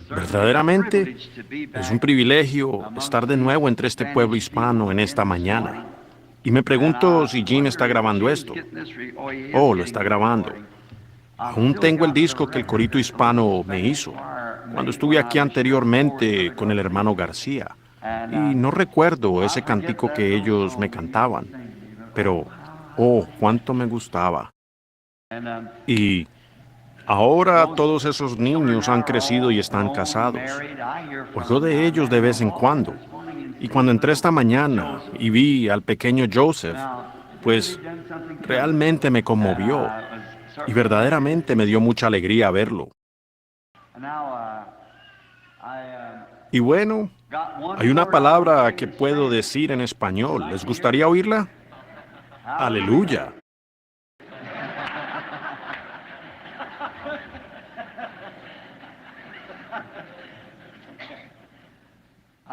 Verdaderamente es un privilegio estar de nuevo entre este pueblo hispano en esta mañana. Y me pregunto si Jim está grabando esto. Oh, lo está grabando. Aún tengo el disco que el corito hispano me hizo cuando estuve aquí anteriormente con el hermano García. Y no recuerdo ese cantico que ellos me cantaban, pero, oh, cuánto me gustaba. Y ahora todos esos niños han crecido y están casados. Oigo de ellos de vez en cuando. Y cuando entré esta mañana y vi al pequeño Joseph, pues realmente me conmovió y verdaderamente me dio mucha alegría verlo. Y bueno, hay una palabra que puedo decir en español. ¿Les gustaría oírla? Aleluya.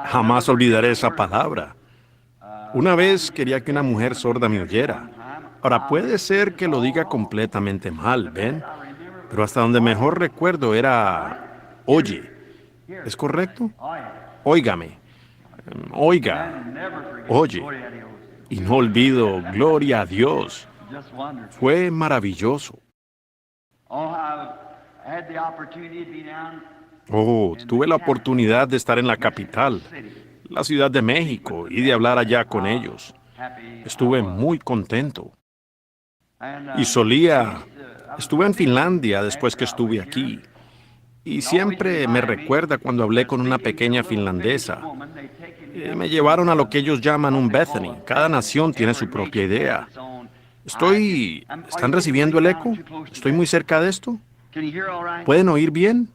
Jamás olvidaré esa palabra. Una vez quería que una mujer sorda me oyera. Ahora puede ser que lo diga completamente mal, ¿ven? Pero hasta donde mejor recuerdo era, oye, ¿es correcto? Óigame, oiga, oye. Y no olvido, gloria a Dios. Fue maravilloso. Oh, tuve la oportunidad de estar en la capital, la Ciudad de México, y de hablar allá con ellos. Estuve muy contento. Y estuve en Finlandia después que estuve aquí. Y siempre me recuerda cuando hablé con una pequeña finlandesa. Me llevaron a lo que ellos llaman un Bethany. Cada nación tiene su propia idea. ¿Están recibiendo el eco? ¿Estoy muy cerca de esto? ¿Pueden oír bien?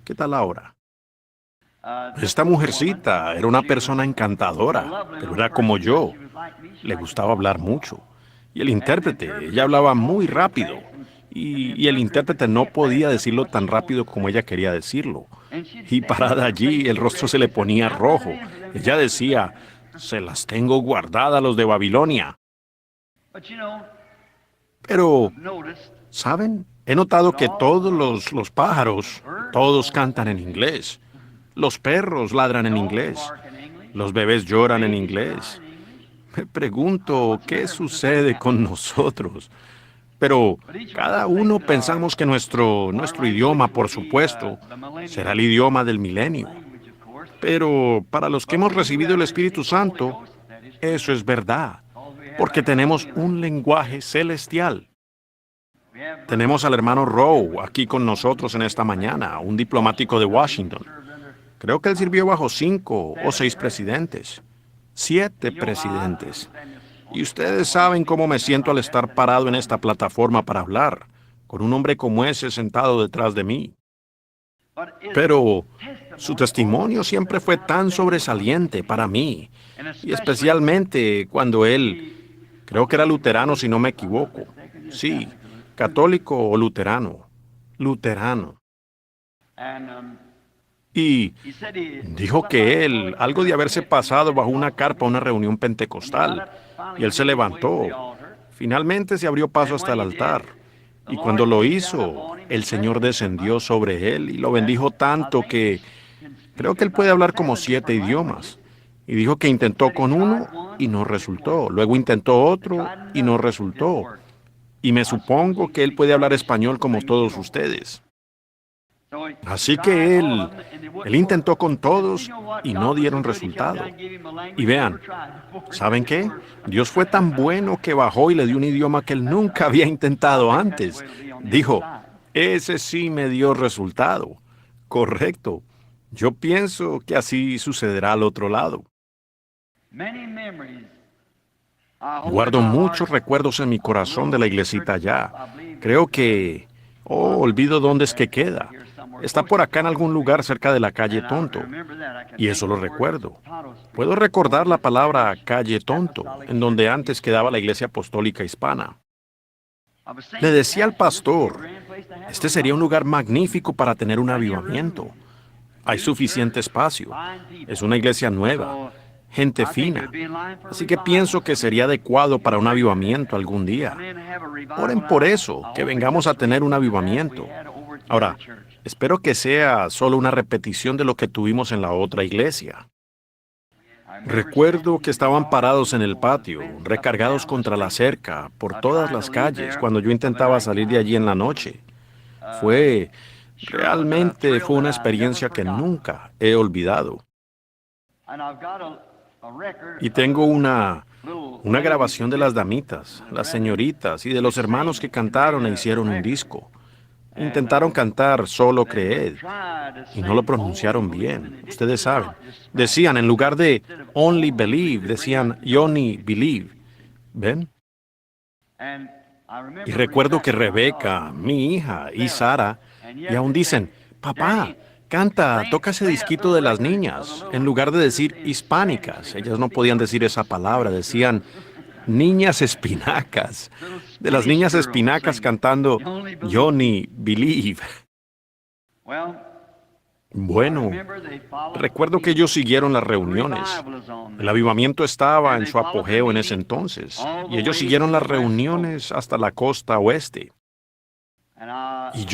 ¿Qué tal ahora? Esta mujercita era una persona encantadora, pero era como yo. Le gustaba hablar mucho. Y el intérprete, ella hablaba muy rápido. Y el intérprete no podía decirlo tan rápido como ella quería decirlo. Y parada allí, el rostro se le ponía rojo. Ella decía, se las tengo guardadas los de Babilonia. Pero, ¿saben? He notado que todos los pájaros, todos cantan en inglés. Los perros ladran en inglés. Los bebés lloran en inglés. Me pregunto, ¿qué sucede con nosotros? Pero cada uno pensamos que nuestro idioma, por supuesto, será el idioma del milenio. Pero para los que hemos recibido el Espíritu Santo, eso es verdad, porque tenemos un lenguaje celestial. Tenemos al hermano Rowe aquí con nosotros en esta mañana, un diplomático de Washington. Creo que él sirvió bajo 5 o 6 presidentes, 7 presidentes. Y ustedes saben cómo me siento al estar parado en esta plataforma para hablar, con un hombre como ese sentado detrás de mí. Pero su testimonio siempre fue tan sobresaliente para mí, y especialmente cuando creo que era luterano si no me equivoco. Sí, católico o luterano. Luterano. Y dijo que algo de haberse pasado bajo una carpa a una reunión pentecostal, y él se levantó. Finalmente se abrió paso hasta el altar. Y cuando lo hizo, el Señor descendió sobre él y lo bendijo tanto que creo que él puede hablar como 7 idiomas. Y dijo que intentó con uno y no resultó. Luego intentó otro y no resultó. Y me supongo que él puede hablar español como todos ustedes. Así que él intentó con todos y no dieron resultado. Y vean, ¿saben qué? Dios fue tan bueno que bajó y le dio un idioma que él nunca había intentado antes. Dijo, ese sí me dio resultado. Correcto. Yo pienso que así sucederá al otro lado. Guardo muchos recuerdos en mi corazón de la iglesita allá. Creo que... Oh, olvido dónde es que queda. Está por acá en algún lugar cerca de la calle Tonto. Y eso lo recuerdo. Puedo recordar la palabra calle Tonto, en donde antes quedaba la iglesia apostólica hispana. Le decía al pastor, este sería un lugar magnífico para tener un avivamiento. Hay suficiente espacio. Es una iglesia nueva, gente fina. Así que pienso que sería adecuado para un avivamiento algún día. Oren por eso, que vengamos a tener un avivamiento. Ahora, Espero que sea solo una repetición de lo que tuvimos en la otra iglesia. Recuerdo que estaban parados en el patio, recargados contra la cerca, por todas las calles, cuando yo intentaba salir de allí en la noche. Realmente fue una experiencia que nunca he olvidado. Y tengo una grabación de las damitas, las señoritas y de los hermanos que cantaron e hicieron un disco. Intentaron cantar Solo Creed y no lo pronunciaron bien. Ustedes saben. Decían, en lugar de Only Believe, decían Only Believe. ¿Ven? Y recuerdo que Rebeca, mi hija, y Sara, y aún dicen, papá, canta, toca ese disquito de las niñas. En lugar de decir hispánicas, ellas no podían decir esa palabra, decían niñas espinacas. De las niñas espinacas cantando Johnny Believe. Bueno, recuerdo que ellos siguieron las reuniones. El avivamiento estaba en su apogeo en ese entonces, y ellos siguieron las reuniones hasta la costa oeste. Y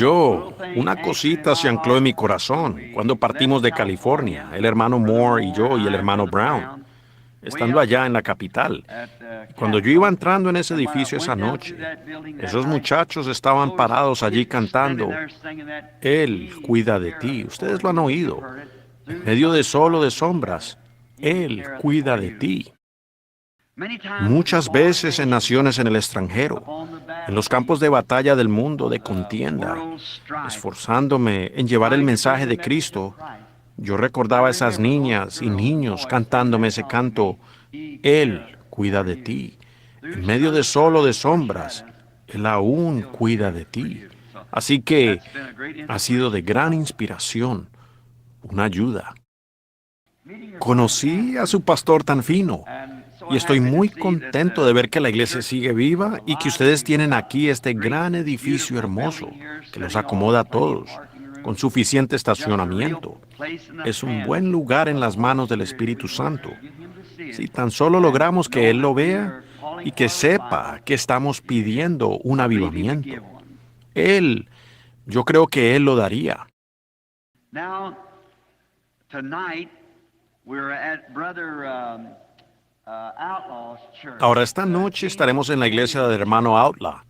una cosita se ancló en mi corazón cuando partimos de California, el hermano Moore y yo y el hermano Brown, estando allá en la capital. Cuando yo iba entrando en ese edificio esa noche, esos muchachos estaban parados allí cantando, Él cuida de ti. Ustedes lo han oído. En medio de solo de sombras, Él cuida de ti. Muchas veces en naciones en el extranjero, en los campos de batalla del mundo de contienda, esforzándome en llevar el mensaje de Cristo, yo recordaba a esas niñas y niños cantándome ese canto, Él cuida de ti. En medio de solo de sombras, Él aún cuida de ti. Así que ha sido de gran inspiración, una ayuda. Conocí a su pastor tan fino y estoy muy contento de ver que la iglesia sigue viva y que ustedes tienen aquí este gran edificio hermoso que los acomoda a todos, con suficiente estacionamiento. Es un buen lugar en las manos del Espíritu Santo. Si tan solo logramos que Él lo vea y que sepa que estamos pidiendo un avivamiento, yo creo que Él lo daría. Ahora, esta noche estaremos en la iglesia del hermano Outlaw,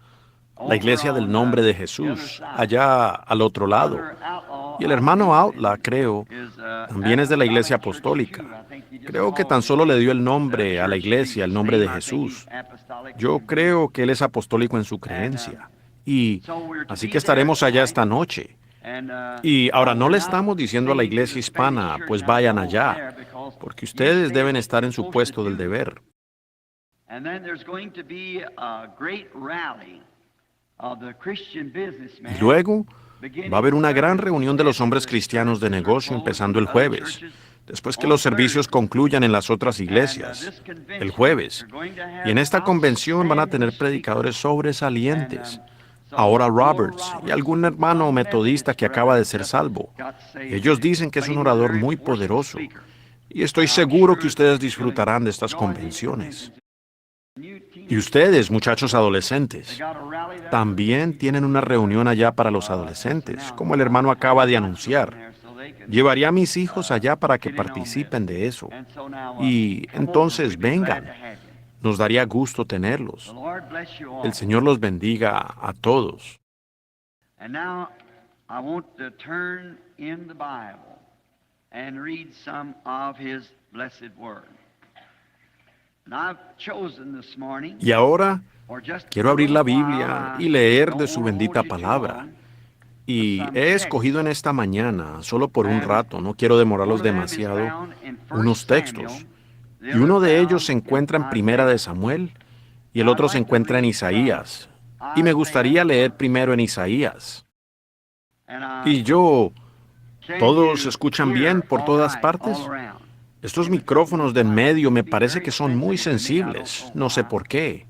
la iglesia del nombre de Jesús, allá al otro lado. Y el hermano Outlaw, creo, también es de la iglesia apostólica. Creo que tan solo le dio el nombre a la iglesia, el nombre de Jesús. Yo creo que él es apostólico en su creencia. Y así que estaremos allá esta noche. Y ahora no le estamos diciendo a la iglesia hispana, pues vayan allá, porque ustedes deben estar en su puesto del deber. Y luego va a haber una gran reunión de los hombres cristianos de negocio empezando el jueves, después que los servicios concluyan en las otras iglesias, el jueves. Y en esta convención van a tener predicadores sobresalientes. Ahora Roberts y algún hermano metodista que acaba de ser salvo. Ellos dicen que es un orador muy poderoso. Y estoy seguro que ustedes disfrutarán de estas convenciones. Y ustedes, muchachos adolescentes, también tienen una reunión allá para los adolescentes, como el hermano acaba de anunciar. Llevaré a mis hijos allá para que participen de eso. Y entonces vengan. Nos daría gusto tenerlos. El Señor los bendiga a todos. Y ahora quiero abrir la Biblia y leer de su bendita palabra. Y he escogido en esta mañana, solo por un rato, no quiero demorarlos demasiado, unos textos. Y uno de ellos se encuentra en Primera de Samuel y el otro se encuentra en Isaías. Y me gustaría leer primero en Isaías. Y ¿todos escuchan bien por todas partes? Estos micrófonos de en medio me parece que son muy sensibles, no sé por qué.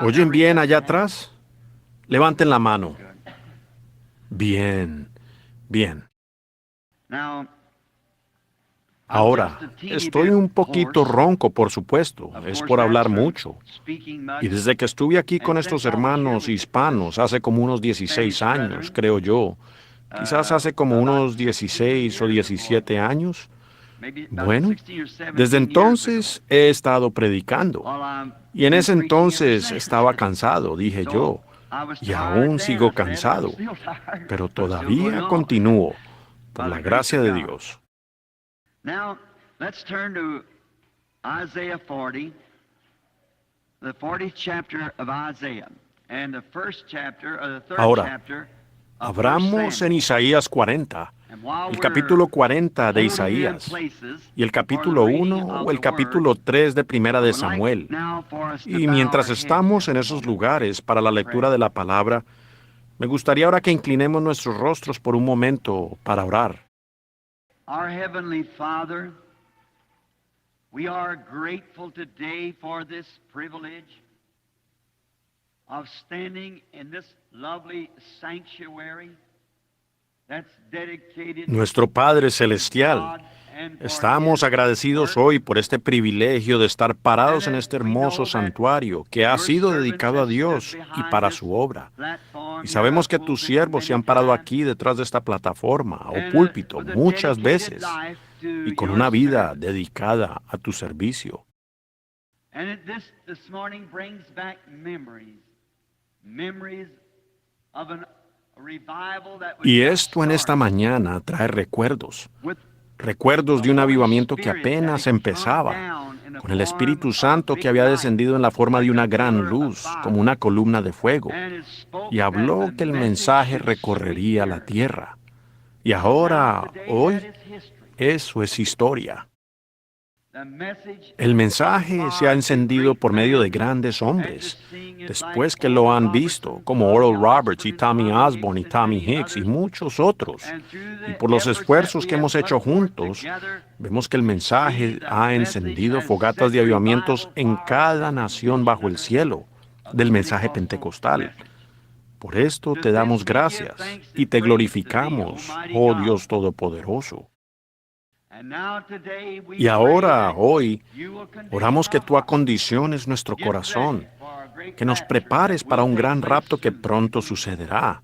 ¿Oyen bien allá atrás? Levanten la mano. Bien, bien. Ahora, estoy un poquito ronco, por supuesto, es por hablar mucho. Y desde que estuve aquí con estos hermanos hispanos hace como unos 16 años, creo yo, quizás hace como unos 16 o 17 años. Bueno, desde entonces he estado predicando. Y en ese entonces estaba cansado, dije yo, y aún sigo cansado, pero todavía continúo, por la gracia de Dios. Now, let's turn to Isaiah 40, the 40th chapter of Isaiah, and the first chapter, or the third Ahora, chapter of abramos en Isaías 40, el capítulo 40 de Isaías, y el capítulo 1 o el capítulo 3 de Primera de Samuel. Y mientras estamos en esos lugares para la lectura de la palabra, me gustaría ahora que inclinemos nuestros rostros por un momento para orar. Our Heavenly Father, we are grateful today for this privilege of standing in this lovely sanctuary that's dedicated Nuestro Padre to Celestial, God and for estamos His agradecidos work. hoy por este privilegio de estar parados en este hermoso santuario que ha sido dedicado a Dios y para su obra. Y sabemos que tus siervos se han parado aquí detrás de esta plataforma o púlpito muchas veces y con una vida dedicada a tu servicio. And this morning brings back memories of a revival that was Y just esto en esta started, mañana trae recuerdos, with recuerdos de un the Holy avivamiento que Spirit that apenas had come empezaba, down in the con el form Espíritu of a Santo big que había light, descendido en la forma de like una a gran pillar of luz, fire, como una columna de fuego, and it spoke y that habló the que el message mensaje should sweep recorrería the la earth. tierra. Y Now ahora, today hoy, that is history. eso es historia. The message El mensaje se ha imparted encendido great por medio de men grandes after hombres, seeing it después like que lo Oral han Roberts visto, and como Tommy Oral Roberts y Osborne and Tommy Tommy Osborne y Hicks and Tommy many Hicks y others. muchos otros. And through Y the por los efforts that esfuerzos we que have hemos hecho put forth juntos, together, vemos que el we see mensaje the ha message encendido has fogatas set de avivamientos revival en fires cada in the nación nation bajo of el the cielo of del the mensaje Pentecostal pentecostal. message. Por esto To te this damos we give gracias thanks y and te praise to thee, glorificamos, Almighty oh God. Dios Todopoderoso. And now today we Y ahora, pray that hoy, you will condition oramos que our tú hearts. acondiciones nuestro Get ready corazón, for our great que nos rapture prepares that para will un take gran place rapto que soon. pronto sucederá.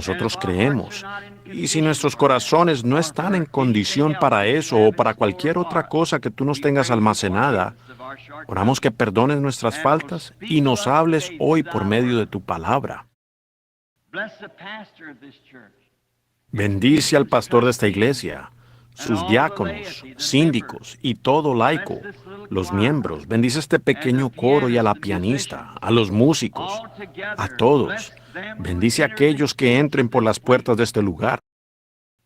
And if Nosotros our hearts are creemos. not in Y si condition nuestros for that, corazones no or están for en anything condición else para that you eso have o in para store cualquier otra for us, cosa que tú nos we tengas pray you almacenada, forgive us of our shortcomings, oramos que perdones nuestras and will faltas y speak to nos us hables today hoy through por thy medio de word. tu palabra. Bless the pastor of this church, its Bendice al deacons, pastor de esta trustees, iglesia, and sus all the diáconos, laity, the síndicos members. y todo Bless laico, this little los choir, miembros. Bendice a este and the pequeño coro y a pianists la and pianista, musicians. a los músicos, All a together, todos. bless them who Bendice a enter the aquellos que gates entren of por this las place. puertas de este lugar,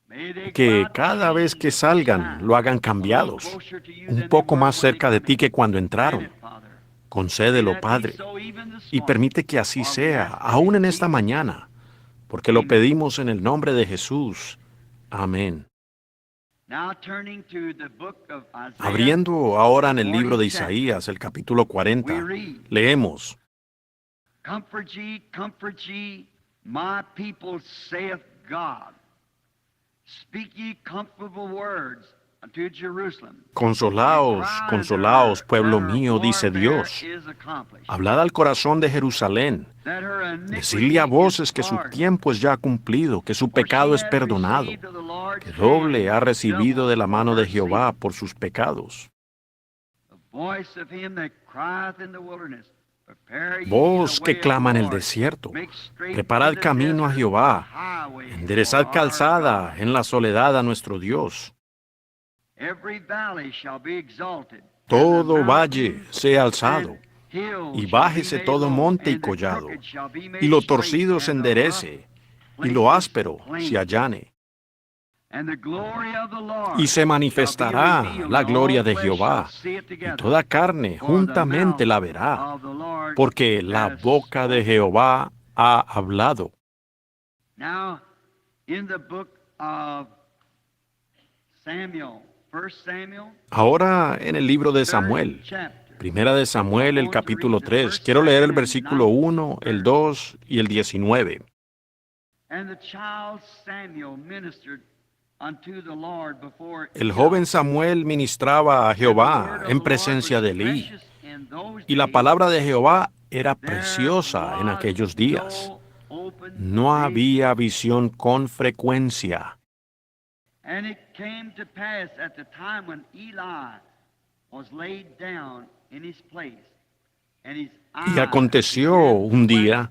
May they go que out cada vez que changed this salgan time, lo hagan a little cambiados, closer to you un than they poco were más when they cerca de come ti in. que cuando Grant entraron. it, Father. May Concédelo, that be Padre, so even this y morning, permite que así for we sea, ask it aún in en esta Jesus' mañana, name. porque lo Amen. pedimos en el nombre de Jesús. Amén. Now turning to the book of Isaiah, Abriendo ahora en el libro de 40th chapter, Isaías, el capítulo we 40, read, leemos: comfort ye, my people, saith God. Speak ye comfortable words unto Jerusalem. Consolaos, And cry consolaos, unto her pueblo that her mío, dice warfare Dios. is accomplished, Hablad al corazón de Jerusalén. that her Decidle a iniquity voces is que su pardoned, tiempo es ya cumplido, que su for she pecado es hath perdonado, received of the Lord's que doble ha hand recibido de la double for mano de her Jehová sin. por sus pecados. The voice of him that crieth in the wilderness, prepare ye the Voz way que of the clama en el Lord, desierto, make straight in preparad the camino a desert Jehová, a highway for enderezad our calzada God. en la soledad a nuestro Dios. Every valley shall be exalted, and the Todo valle mountains sea alzado, and hills y shall be bájese made todo low, monte y and the collado, crooked shall be y made lo straight, torcido se and the rough enderece, y lo places áspero se plain. allane. And the glory of the Lord Y se shall be manifestará revealed, la and gloria all de flesh shall Jehová, see it y together. toda carne For the juntamente mouth la verá, of the Lord porque la hath boca de spoken. Jehová ha hablado. Now, in the book of Samuel, 1 Samuel, Ahora en el libro de third Samuel, chapter. Primera de Samuel, el capítulo 3, quiero leer el versículo 1, el 2 y el 19. And the child Samuel ministered unto the Lord before El Eli. joven Samuel ministraba a And the Jehová word of en the Lord presencia was de Elí, precious in those y la days. palabra de Jehová era There preciosa en was aquellos días. no open No había visión con frecuencia. And it came to pass at the time when Eli was laid down in his place, and his Y aconteció un día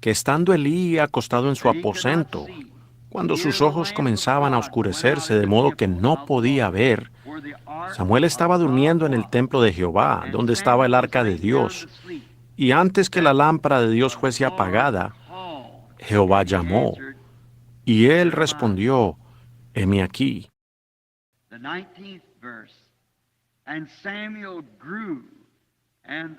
que estando Elí acostado en su aposento, cuando sus ojos comenzaban a oscurecerse de modo que no podía ver, Samuel estaba durmiendo en el templo de Jehová, donde estaba el arca de Dios, y antes que la lámpara de Dios fuese apagada, Jehová llamó, y él respondió, heme aquí. The 19th verse. And Samuel grew, and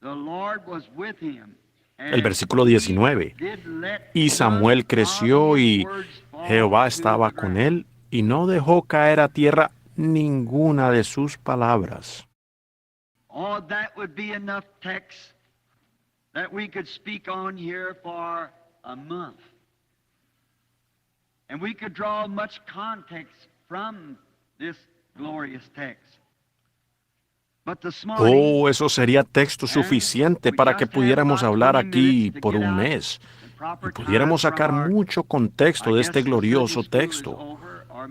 the Lord was with him. El versículo 19. Y Samuel creció y Jehová estaba con él y no dejó caer a tierra ninguna de sus palabras. Oh, that would be enough text that we could speak on here for a month. And we could draw much context from this glorious text. But this morning, Oh, eso sería texto suficiente para que pudiéramos hablar aquí por un mes y pudiéramos sacar mucho contexto de este glorioso texto.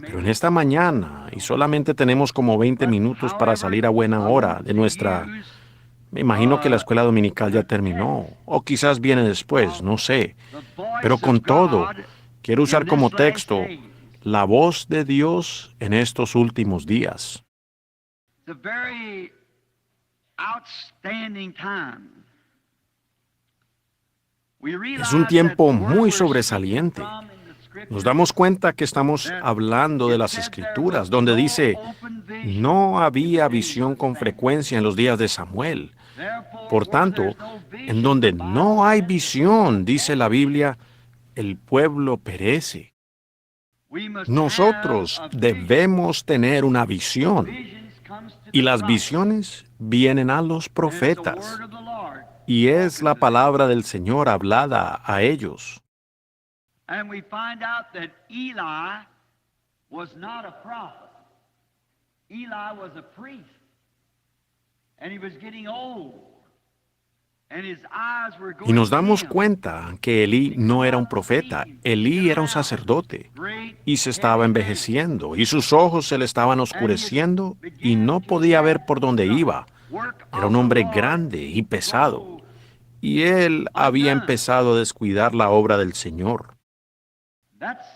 Pero en esta mañana, y solamente tenemos como 20 minutos para salir a buena hora de nuestra... Me imagino que la escuela dominical ya terminó, o quizás viene después, no sé. Pero con todo, quiero usar como texto la voz de Dios en estos últimos días. the very outstanding time. Es un tiempo muy sobresaliente. Nos damos cuenta que estamos hablando de las Escrituras, donde dice, no había visión con frecuencia en los días de Samuel. Por tanto, en donde no hay visión, dice la Biblia, el pueblo perece. Nosotros debemos tener una visión, y las visiones vienen a los profetas, y es la palabra del Señor hablada a ellos. And we find out that Eli was not a prophet. Eli was a priest. And he was getting old. And his eyes were going Y nos damos dim. cuenta que Elí no era un profeta, Elí era un sacerdote, y se estaba envejeciendo, y sus ojos se le estaban oscureciendo, y no podía ver por dónde iba. Era un hombre grande y pesado, y él había empezado a descuidar la obra del Señor. That's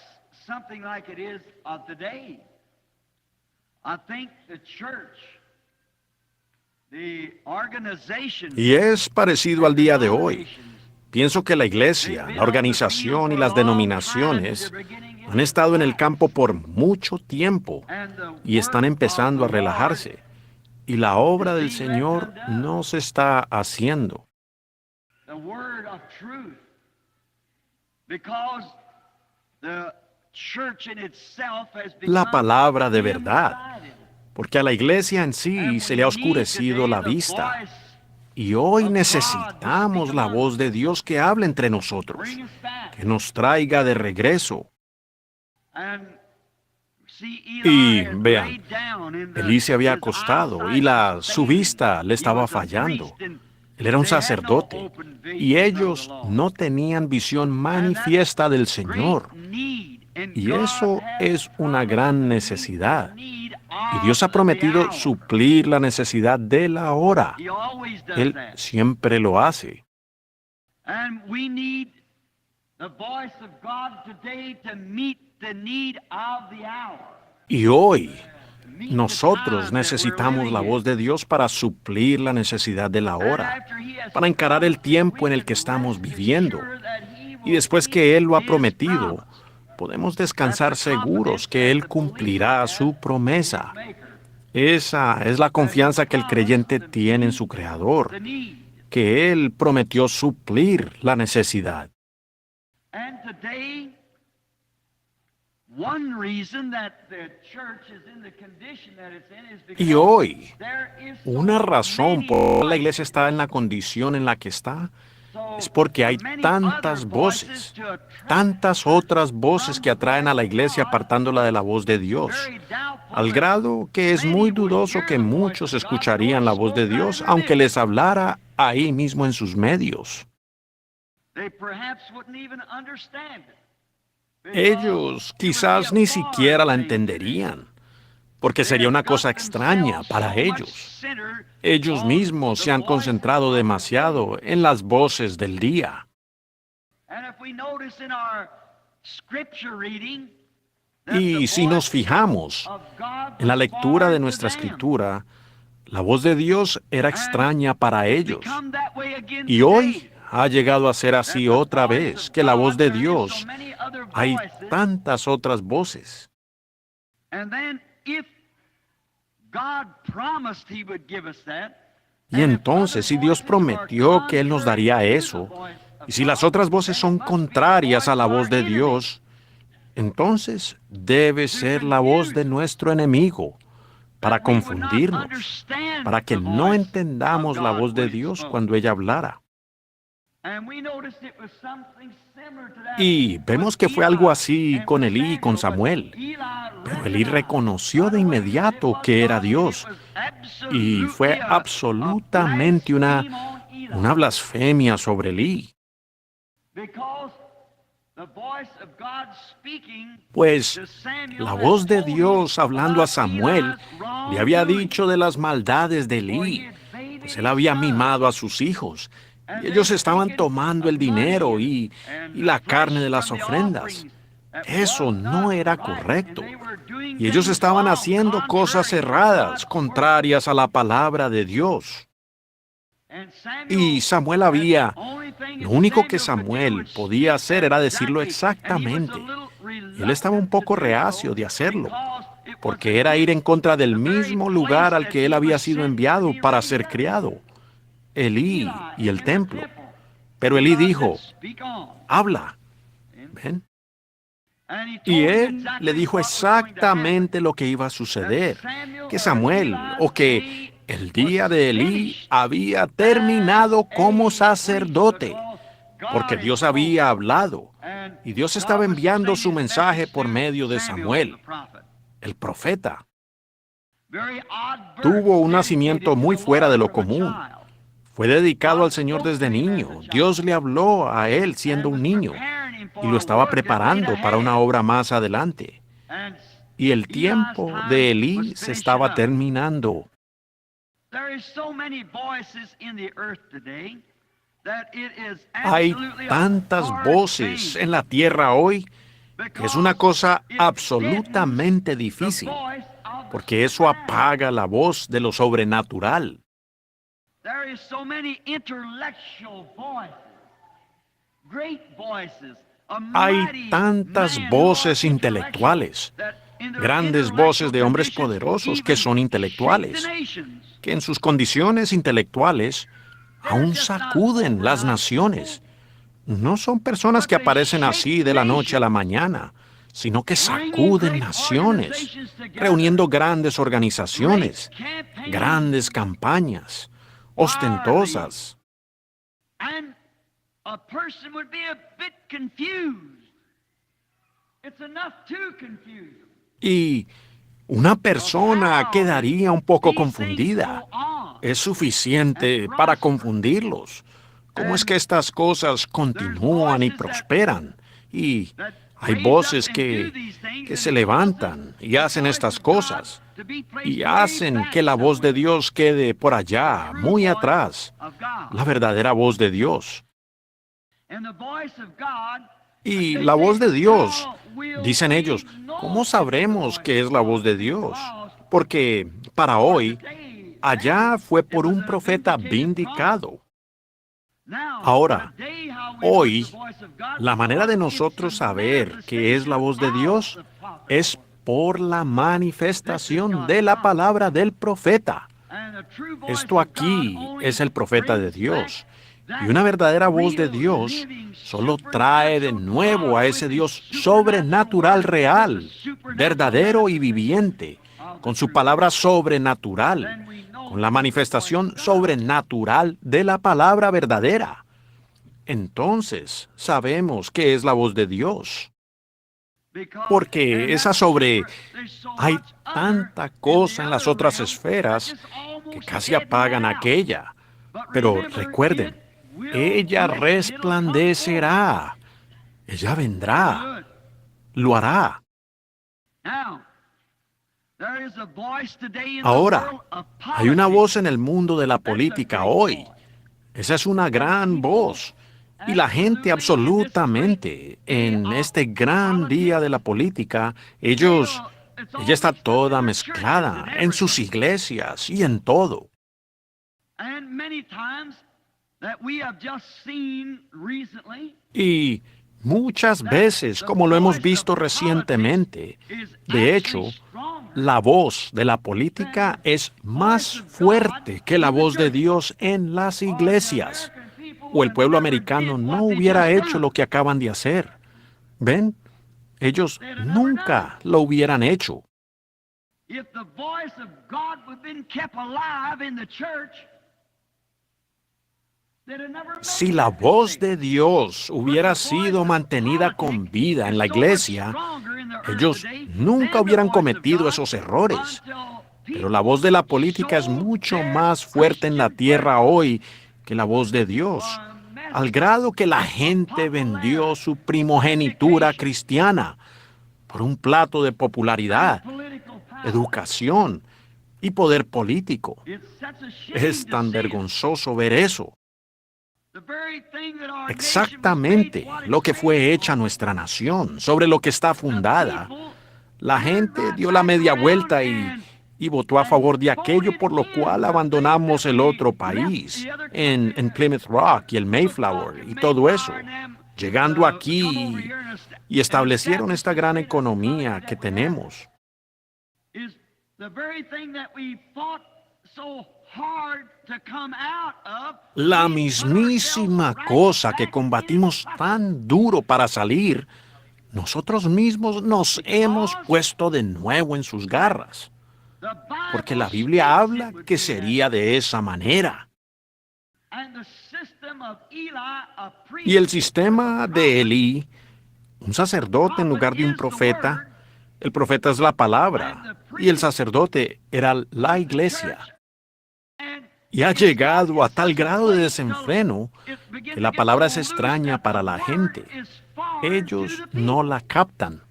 something like it is of today. I think the church, the organization, Y es parecido al día de hoy. Pienso que la iglesia, la organización y las denominaciones han estado en el campo por mucho tiempo y están empezando a relajarse. Y la obra del Señor no se está haciendo. the word of truth, because the church in itself has La become palabra de verdad, dim-sighted. porque a la iglesia en sí se le ha oscurecido la vista. Y hoy necesitamos la voz de Dios que hable entre nosotros, que nos traiga de regreso. Y vean, Elí se había acostado y su vista le estaba fallando. Él era un sacerdote y ellos no tenían visión manifiesta del Señor. Y eso es una gran necesidad. Y Dios ha prometido suplir la necesidad de la hora. Él siempre lo hace. And we need the voice of God today to meet the need of the hour. Y hoy, nosotros necesitamos la voz de Dios para suplir la necesidad de la hora, para encarar el tiempo en el que estamos viviendo. Y después que Él lo ha prometido, podemos descansar seguros que Él cumplirá su promesa. Esa es la confianza que el creyente tiene en su Creador, que Él prometió suplir la necesidad. And today, one reason that the church is in the condition that it's in is because Y hoy, there is so una razón many por la iglesia está en la condición en la que está es porque hay tantas voces, tantas otras voces que atraen a la iglesia apartándola de la voz de Dios, al grado que es muy dudoso que muchos escucharían la voz de Dios aunque les hablara ahí mismo en sus medios. They perhaps wouldn't even understand it. Ellos quizás ni siquiera la entenderían, porque sería una cosa extraña para ellos. Ellos mismos se han concentrado demasiado en las voces del día. Y si nos fijamos en la lectura de nuestra escritura, la voz de Dios era extraña para ellos. Y hoy ha llegado a ser así otra vez, que la voz de Dios, hay tantas otras voces. Y entonces, si Dios prometió que Él nos daría eso, y si las otras voces son contrarias a la voz de Dios, entonces debe ser la voz de nuestro enemigo para confundirnos, para que no entendamos la voz de Dios cuando ella hablara. Y vemos que fue algo así con Elí y con Samuel. Pero Elí reconoció de inmediato que era Dios. Y fue absolutamente una blasfemia sobre Elí. Pues la voz de Dios hablando a Samuel le había dicho de las maldades de Elí, pues él había mimado a sus hijos, y ellos estaban tomando el dinero y la carne de las ofrendas. Eso no era correcto. Y ellos estaban haciendo cosas erradas, contrarias a la palabra de Dios. Y Samuel lo único que Samuel podía hacer era decirlo exactamente. Y él estaba un poco reacio de hacerlo, porque era ir en contra del mismo lugar al que él había sido enviado para ser criado, Elí y el templo. Pero Elí dijo, habla. ¿Ven? Y él le dijo exactamente lo que iba a suceder, que Samuel, o que el día de Elí había terminado como sacerdote, porque Dios había hablado, y Dios estaba enviando su mensaje por medio de Samuel, el profeta. Tuvo un nacimiento muy fuera de lo común. Fue dedicado al Señor desde niño. Dios le habló a él siendo un niño y lo estaba preparando para una obra más adelante. Y el tiempo de Elí se estaba terminando. Hay tantas voces en la tierra hoy que es una cosa absolutamente difícil, porque eso apaga la voz de lo sobrenatural. Hay tantas voces intelectuales, grandes voces de hombres poderosos que son intelectuales, que en sus condiciones intelectuales aún sacuden las naciones. No son personas que aparecen así de la noche a la mañana, sino que sacuden naciones, reuniendo grandes organizaciones, grandes campañas, ostentosas. Y una persona quedaría un poco confundida. Es suficiente para confundirlos. ¿Cómo es que estas cosas continúan y prosperan? Y hay voces que se levantan y hacen estas cosas y hacen que la voz de Dios quede por allá, muy atrás, la verdadera voz de Dios. Y la voz de Dios, dicen ellos, ¿cómo sabremos que es la voz de Dios? Porque para hoy, allá fue por un profeta vindicado. Ahora, hoy, la manera de nosotros saber que es la voz de Dios es por la manifestación de la palabra del profeta. Esto aquí es el profeta de Dios. Y una verdadera voz de Dios solo trae de nuevo a ese Dios sobrenatural real, verdadero y viviente, con su palabra sobrenatural, con la manifestación sobrenatural de la palabra verdadera. Entonces sabemos que es la voz de Dios. Porque hay tanta cosa en las otras esferas que casi apagan aquella. Pero recuerden, ella resplandecerá. Ella vendrá. Lo hará. Ahora, hay una voz en el mundo de la política hoy. Esa es una gran voz. Y la gente absolutamente, en este gran día de la política, ella está toda mezclada en sus iglesias y en todo. Y muchas veces, como lo hemos visto recientemente, de hecho, la voz de la política es más fuerte que la voz de Dios en las iglesias. O el pueblo americano no hubiera hecho lo que acaban de hacer. ¿Ven? Ellos nunca lo hubieran hecho. Si la voz de Dios hubiera sido mantenida con vida en la iglesia, ellos nunca hubieran cometido esos errores. Pero la voz de la política es mucho más fuerte en la tierra hoy que la voz de Dios, al grado que la gente vendió su primogenitura cristiana por un plato de popularidad, educación y poder político. Es tan vergonzoso ver eso. Exactamente lo que fue hecha nuestra nación, sobre lo que está fundada. La gente dio la media vuelta y votó a favor de aquello por lo cual abandonamos el otro país, en Plymouth Rock y el Mayflower y todo eso, llegando aquí y establecieron esta gran economía que tenemos. La mismísima cosa que combatimos tan duro para salir, nosotros mismos nos hemos puesto de nuevo en sus garras. Porque la Biblia habla que sería de esa manera. Y el sistema de Elí, un sacerdote en lugar de un profeta, el profeta es la palabra, y el sacerdote era la iglesia. Y ha llegado a tal grado de desenfreno que la palabra es extraña para la gente. Ellos no la captan.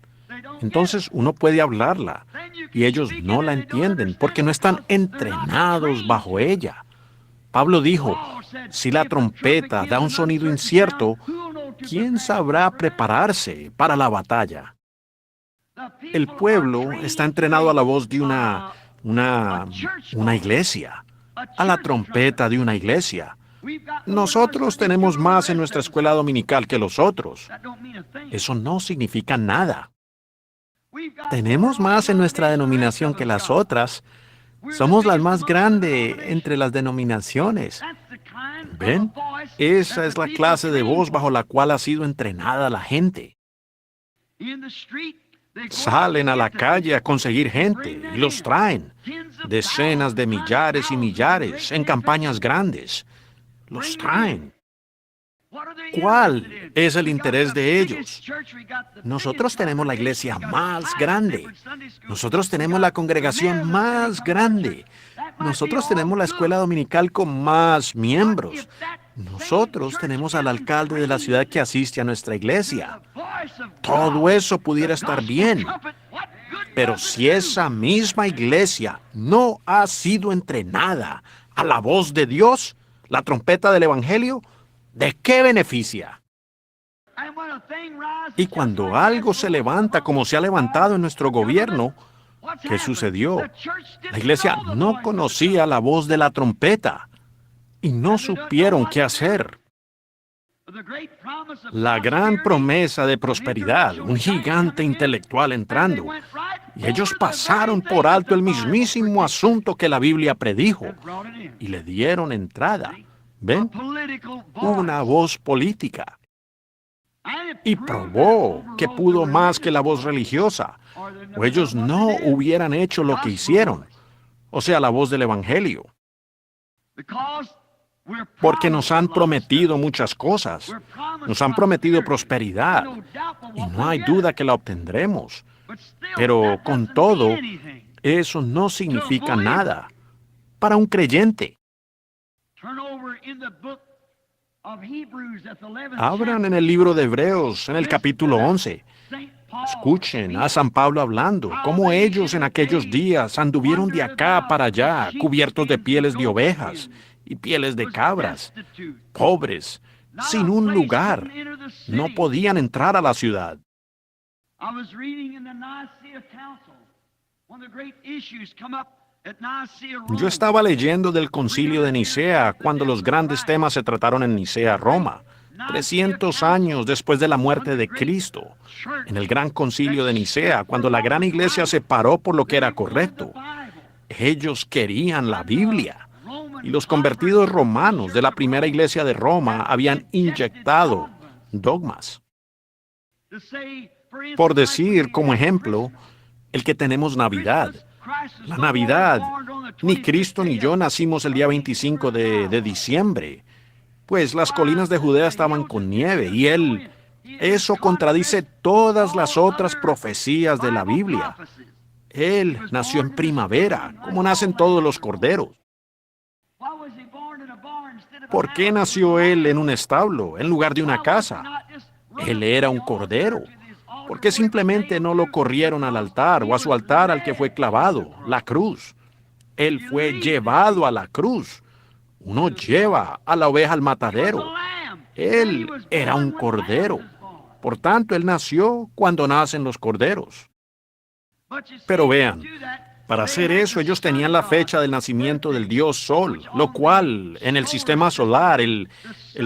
Entonces uno puede hablarla y ellos no la entienden porque no están entrenados bajo ella. Pablo dijo, si la trompeta da un sonido incierto, ¿quién sabrá prepararse para la batalla? El pueblo está entrenado a la voz de una iglesia, a la trompeta de una iglesia. Nosotros tenemos más en nuestra escuela dominical que los otros. Eso no significa nada. Tenemos más en nuestra denominación que las otras. Somos la más grande entre las denominaciones. ¿Ven? Esa es la clase de voz bajo la cual ha sido entrenada la gente. Salen a la calle a conseguir gente y los traen. Decenas de millares y millares en campañas grandes. Los traen. ¿Cuál es el interés de ellos? Nosotros tenemos la iglesia más grande. Nosotros tenemos la congregación más grande. Nosotros tenemos la escuela dominical con más miembros. Nosotros tenemos al alcalde de la ciudad que asiste a nuestra iglesia. Todo eso pudiera estar bien. Pero si esa misma iglesia no ha sido entrenada a la voz de Dios, la trompeta del Evangelio, ¿de qué beneficia? Y cuando algo se levanta como se ha levantado en nuestro gobierno, ¿qué sucedió? La iglesia no conocía la voz de la trompeta y no supieron qué hacer. La gran promesa de prosperidad, un gigante intelectual entrando, y ellos pasaron por alto el mismísimo asunto que la Biblia predijo y le dieron entrada. ¿Ven? Una voz política. Y probó que pudo más que la voz religiosa, o ellos no hubieran hecho lo que hicieron, o sea, la voz del Evangelio. Porque nos han prometido muchas cosas. Nos han prometido prosperidad, y no hay duda que la obtendremos. Pero con todo, eso no significa nada para un creyente. Abran en el libro de Hebreos, en el capítulo 11. Escuchen a San Pablo hablando, cómo ellos en aquellos días anduvieron de acá para allá, cubiertos de pieles de ovejas y pieles de cabras, pobres, sin un lugar. No podían entrar a la ciudad. Yo estaba leyendo del concilio de Nicea cuando los grandes temas se trataron en Nicea, Roma, 300 años después de la muerte de Cristo. En el gran concilio de Nicea, cuando la gran iglesia se paró por lo que era correcto. Ellos querían la Biblia. Y los convertidos romanos de la primera iglesia de Roma habían inyectado dogmas. Por decir, como ejemplo, el que tenemos Navidad. La Navidad, ni Cristo ni yo nacimos el día 25 de diciembre, pues las colinas de Judea estaban con nieve y eso contradice todas las otras profecías de la Biblia. Él nació en primavera, como nacen todos los corderos. ¿Por qué nació él en un establo, en lugar de una casa? Él era un cordero. ¿Por qué simplemente no lo corrieron al altar o a su altar al que fue clavado, la cruz? Él fue llevado a la cruz. Uno lleva a la oveja al matadero. Él era un cordero. Por tanto, él nació cuando nacen los corderos. Pero vean, para hacer eso ellos tenían la fecha del nacimiento del dios Sol, lo cual en el sistema solar, el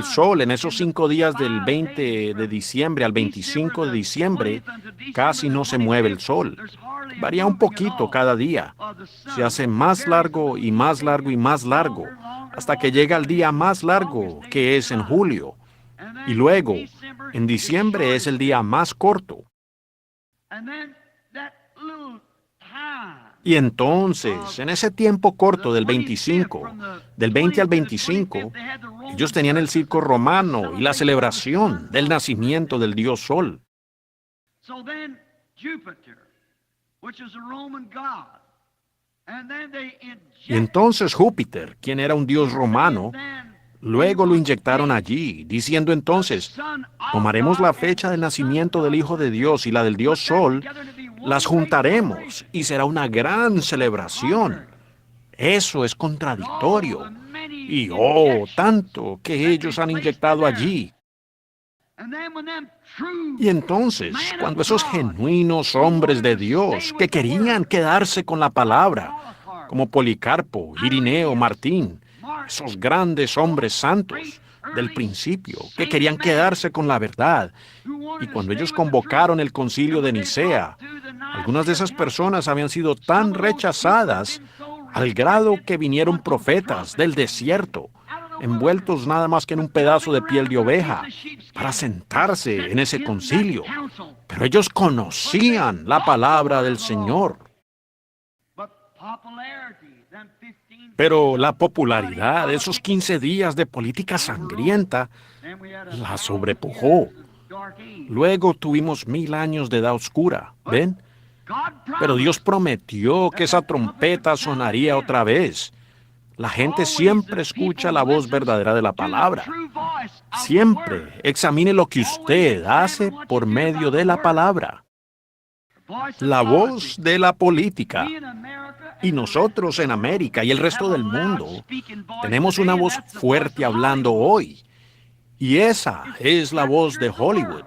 Sol en esos 5 días del 20 de diciembre al 25 de diciembre, casi no se mueve el Sol. Varía un poquito cada día. Se hace más largo y más largo y más largo, hasta que llega el día más largo, que es en julio. Y luego, en diciembre es el día más corto. Y entonces, en ese tiempo corto del 25, del 20 al 25, ellos tenían el circo romano y la celebración del nacimiento del dios Sol. Y entonces Júpiter, quien era un dios romano, luego lo inyectaron allí, diciendo entonces, tomaremos la fecha del nacimiento del Hijo de Dios y la del dios Sol, las juntaremos y será una gran celebración. Eso es contradictorio. Y tanto que ellos han inyectado allí. Y entonces, cuando esos genuinos hombres de Dios que querían quedarse con la palabra, como Policarpo, Irineo, Martín, esos grandes hombres santos del principio, que querían quedarse con la verdad, y cuando ellos convocaron el concilio de Nicea, algunas de esas personas habían sido tan rechazadas al grado que vinieron profetas del desierto, envueltos nada más que en un pedazo de piel de oveja, para sentarse en ese concilio. Pero ellos conocían la palabra del Señor. Pero la popularidad de esos 15 días de política sangrienta la sobrepujó. Luego tuvimos 1000 años de edad oscura, ¿ven? Pero Dios prometió que esa trompeta sonaría otra vez. La gente siempre escucha la voz verdadera de la palabra. Siempre examine lo que usted hace por medio de la palabra. La voz de la política. Y nosotros en América y el resto del mundo tenemos una voz fuerte hablando hoy. Y esa es la voz de Hollywood.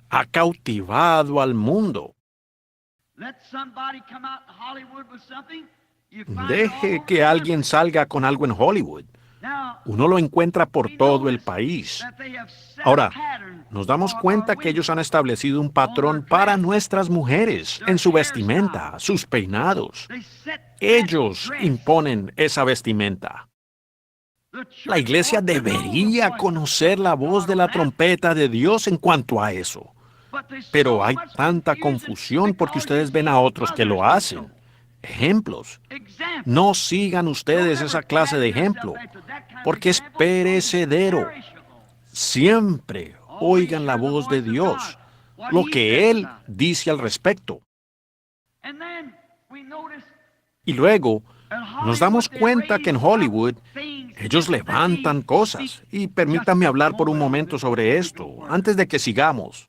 Ha cautivado al mundo. Deje que alguien salga con algo en Hollywood. Uno lo encuentra por todo el país. Ahora, nos damos cuenta que ellos han establecido un patrón para nuestras mujeres en su vestimenta, sus peinados. Ellos imponen esa vestimenta. La iglesia debería conocer la voz de la trompeta de Dios en cuanto a eso. Pero hay tanta confusión porque ustedes ven a otros que lo hacen. Ejemplos. No sigan ustedes esa clase de ejemplo, porque es perecedero. Siempre oigan la voz de Dios, lo que Él dice al respecto. Y luego nos damos cuenta que en Hollywood Ellos levantan cosas. Y permítanme hablar por un momento sobre esto, antes de que sigamos.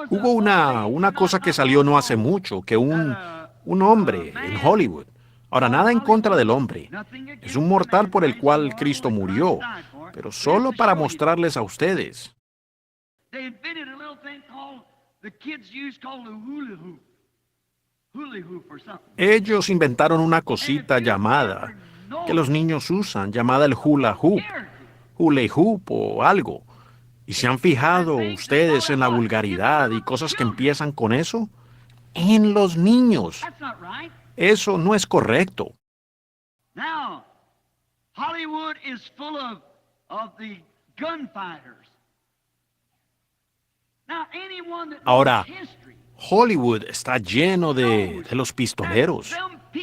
Hubo una cosa que salió no hace mucho, que un hombre en Hollywood. Ahora, nada en contra del hombre. Es un mortal por el cual Cristo murió, pero solo para mostrarles a ustedes. Ellos inventaron una cosita llamada, que los niños usan, llamada el hula hoop o algo. ¿Y se han fijado ustedes en la vulgaridad y cosas que empiezan con eso? En los niños. Eso no es correcto. Now, Hollywood is full of the gunfighters. Now, anyone that Ahora, knows history, Hollywood está lleno de los pistoleros.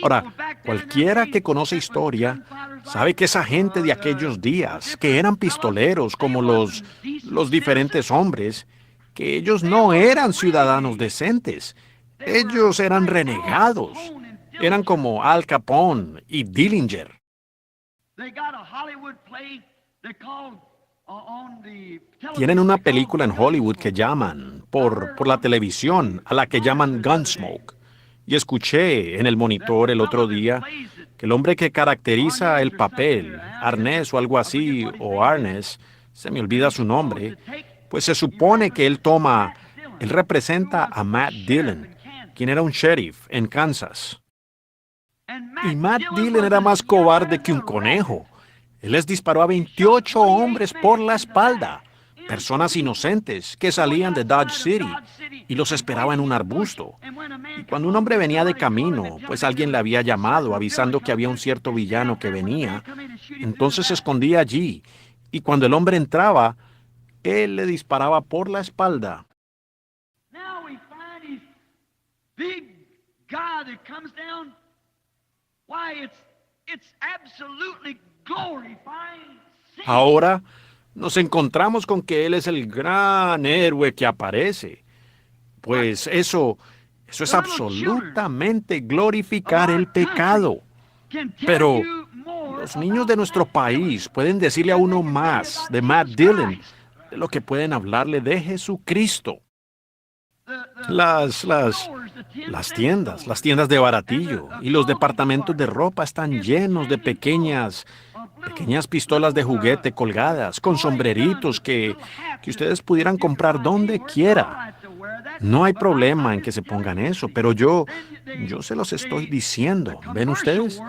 Ahora, cualquiera que conoce historia sabe que esa gente de aquellos días, que eran pistoleros como los diferentes hombres, que ellos no eran ciudadanos decentes. Ellos eran renegados. Eran como Al Capone y Dillinger. they got a Hollywood play they called on the television. Tienen una película en Hollywood que llaman, por la televisión, a la que llaman Gunsmoke. Y escuché en el monitor el otro día que el hombre que caracteriza el papel, Arnés o algo así, o Arnes, se me olvida su nombre, pues se supone que él representa a Matt Dillon, quien era un sheriff en Kansas. Y Matt Dillon era más cobarde que un conejo. Él les disparó a 28 hombres por la espalda, personas inocentes que salían de Dodge City, y los esperaba en un arbusto. Y cuando un hombre venía de camino, pues alguien le había llamado avisando que había un cierto villano que venía, entonces se escondía allí, y cuando el hombre entraba, él le disparaba por la espalda. Now we find his big guy that comes down. Why, it's absolutely glorifying sin. Ahora nos encontramos con que él es el gran héroe que aparece. Pues eso es absolutamente glorificar el pecado. Can tell Pero you more los niños de nuestro país pueden decirle a uno más de Matt Dillon de lo que pueden hablarle de Jesucristo. Las tiendas de baratillo y los departamentos de ropa están llenos de pequeñas pistolas de juguete colgadas, con sombreritos que ustedes pudieran comprar donde quiera. No hay problema en que se pongan eso, pero yo se los estoy diciendo. ¿Ven ustedes?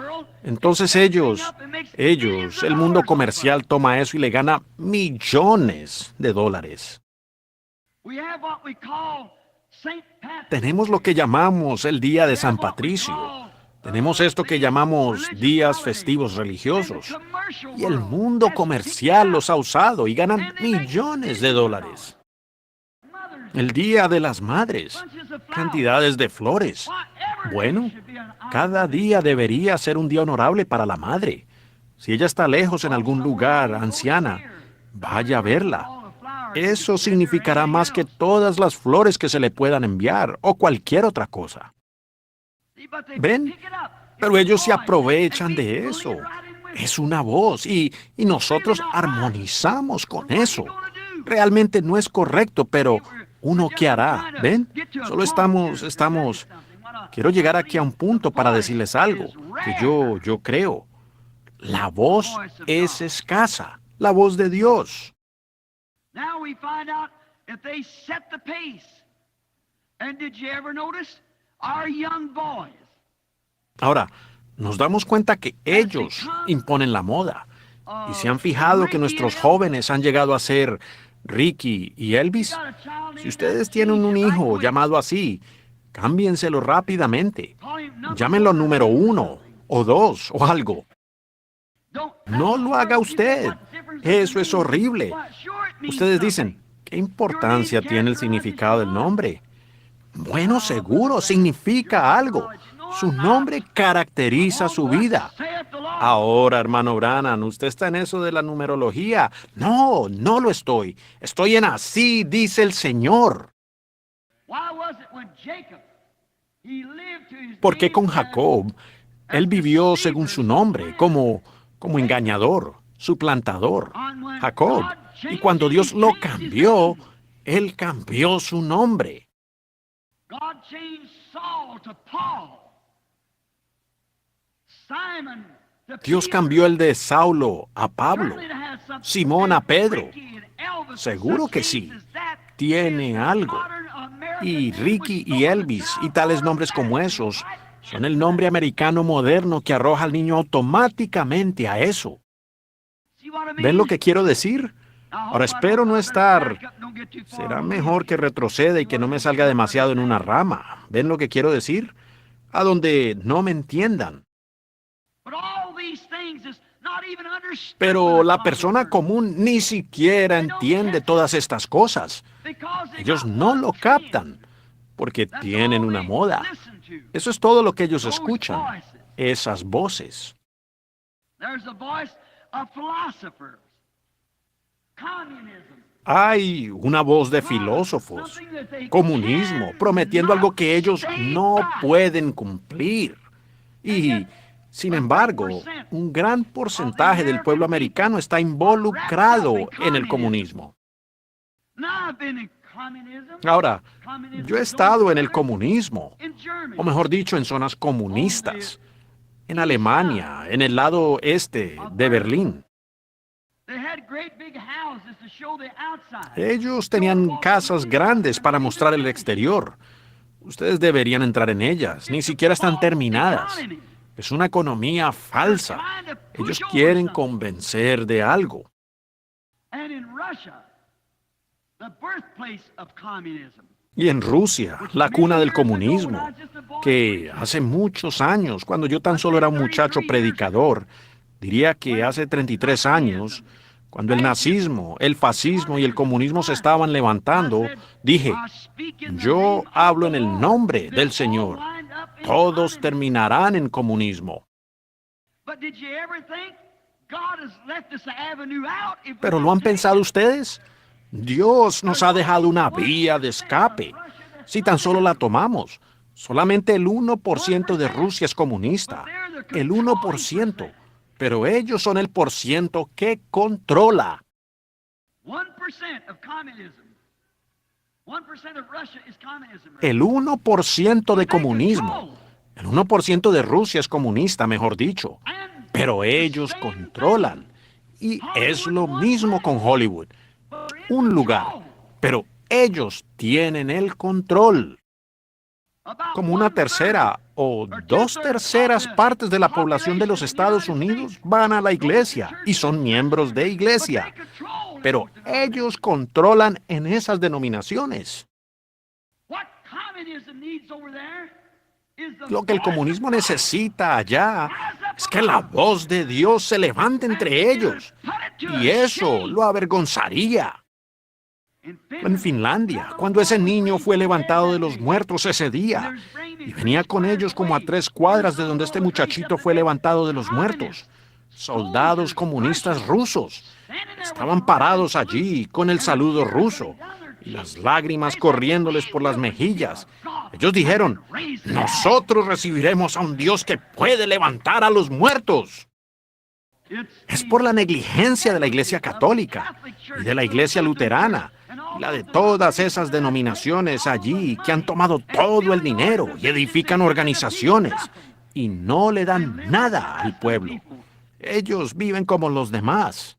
Entonces ellos, el mundo comercial toma eso y le gana millones de dólares. we have what we call Saint Patrick. Tenemos lo que llamamos el Día de San Patricio. Tenemos esto que llamamos días festivos religiosos. Y el mundo comercial los ha usado y ganan millones de dólares. El Día de las Madres, cantidades de flores. Bueno, cada día debería ser un día honorable para la madre. Si ella está lejos en algún lugar, anciana, vaya a verla. Eso significará más que todas las flores que se le puedan enviar o cualquier otra cosa. ¿Ven? Pero ellos se aprovechan de eso. Es una voz y nosotros armonizamos con eso. Realmente no es correcto, pero ¿uno qué hará? ¿Ven? Solo estamos... Quiero llegar aquí a un punto para decirles algo que yo creo. La voz es escasa, la voz de Dios. Now we find out if they set the pace. And did you ever notice our young boys? Ahora, nos damos cuenta que ellos imponen la moda. ¿Y se han fijado que nuestros jóvenes han llegado a ser Ricky y Elvis? Si ustedes tienen un hijo llamado así, cámbienselo rápidamente. Llámenlo número 1 o 2 o algo. No lo haga usted. Eso es horrible. Ustedes dicen, ¿qué importancia tiene el significado del nombre? Bueno, seguro, significa algo. Su nombre caracteriza su vida. Ahora, hermano Branham, usted está en eso de la numerología. No, no lo estoy. Estoy en así dice el Señor. ¿Por qué con Jacob? Él vivió según su nombre, como como engañador, suplantador, Jacob. Y cuando Dios lo cambió, Él cambió su nombre. God changed Saul to Paul. Simon to Dios Peter. cambió el de Saulo a Pablo, Certainly it has something Simón to a do with Pedro. Ricky and Elvis and Seguro such que things sí. as that. Tiene Is the algo. modern American Y name Ricky which y stole the Elvis y child tales out of nombres como Nashville, esos right? son el nombre americano moderno que arroja al niño automáticamente a eso. See what I mean? ¿Ven lo que quiero decir? Now, Ahora hope I espero don't- no I better estar... back up and don't get too far Será on the mejor limb que here. retroceda y See que what no I me mean? salga You'll demasiado en una understand. rama. ¿Ven lo que quiero decir? A donde no me entiendan. But all these things is not even understood Pero by the la common persona person. común ni siquiera entiende todas estas cosas. Because they Ellos got no one lo trend. captan, porque That's tienen all una they moda. listen to. Eso es todo lo que ellos Those escuchan, voices. esas voces. There's the voice of philosophers. Communism. Hay una voz de filósofos, comunismo, prometiendo algo que ellos no pueden cumplir. Y, sin embargo, un gran porcentaje del pueblo americano está involucrado en el comunismo. Now I've been in communism. Ahora, Communism yo he goes estado en el further comunismo, in Germany. o mejor dicho, en zonas comunistas, en Alemania, en el lado este de Berlín. They had great big houses to show the outside. Ellos tenían casas grandes para mostrar el exterior. Ustedes deberían entrar en ellas, ni siquiera están terminadas. Es una economía falsa. Ellos quieren convencer de algo. And in Russia, the birthplace of communism. Y en Rusia, la cuna del comunismo, que hace muchos años, cuando yo tan solo era un muchacho predicador, diría que hace 33 años, cuando el nazismo, el fascismo y el comunismo se estaban levantando, dije, yo hablo en el nombre del Señor. Todos terminarán en comunismo. ¿Pero lo han pensado ustedes? Dios nos ha dejado una vía de escape. Si tan solo la tomamos, solamente el 1% de Rusia es comunista. El 1%. Pero ellos son el % que controla. 1% of communism. 1% of Russia is communism. El 1% de comunismo. El 1% de Rusia es comunista, mejor dicho. Pero ellos controlan. Y es lo mismo con Hollywood. Un lugar. Pero ellos tienen el control. Como una tercera o 2/3 partes de la población de los Estados Unidos van a la iglesia y son miembros de iglesia. Pero ellos controlan en esas denominaciones. Lo que el comunismo necesita allá es que la voz de Dios se levante entre ellos. Y eso lo avergonzaría. En Finlandia, cuando ese niño fue levantado de los muertos ese día, y venía con ellos como a 3 cuadras de donde este muchachito fue levantado de los muertos, soldados comunistas rusos estaban parados allí con el saludo ruso y las lágrimas corriéndoles por las mejillas. Ellos dijeron, nosotros recibiremos a un Dios que puede levantar a los muertos. Es por la negligencia de la Iglesia Católica y de la Iglesia Luterana y la de todas esas denominaciones allí que han tomado todo el dinero y edifican organizaciones y no le dan nada al pueblo. Ellos viven como los demás.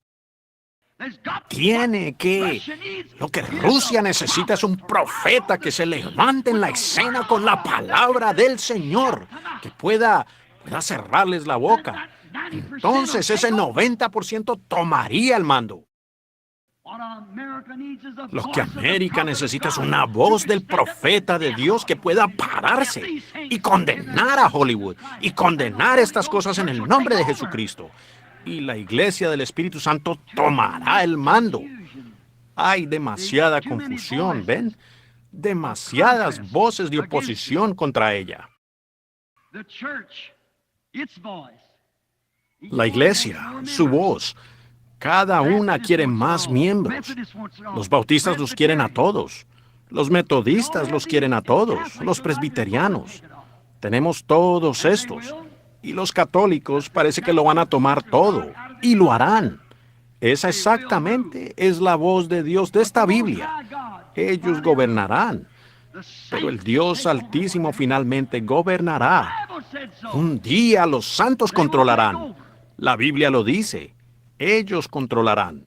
Lo que Rusia necesita es un profeta que se levante en la escena con la palabra del Señor, que pueda cerrarles la boca. Entonces ese 90% tomaría el mando. Lo que América necesita es una voz del profeta de Dios que pueda pararse y condenar a Hollywood y condenar estas cosas en el nombre de Jesucristo. Y la iglesia del Espíritu Santo tomará el mando. Hay demasiada confusión, ¿ven? Demasiadas voces de oposición contra ella. La iglesia, su voz, cada una quiere más miembros. Los bautistas los quieren a todos. Los metodistas los quieren a todos. Los presbiterianos. Tenemos todos estos. Y los católicos parece que lo van a tomar todo, y lo harán. Esa exactamente es la voz de Dios de esta Biblia. Ellos gobernarán, pero el Dios Altísimo finalmente gobernará. Un día los santos controlarán. La Biblia lo dice. Ellos controlarán.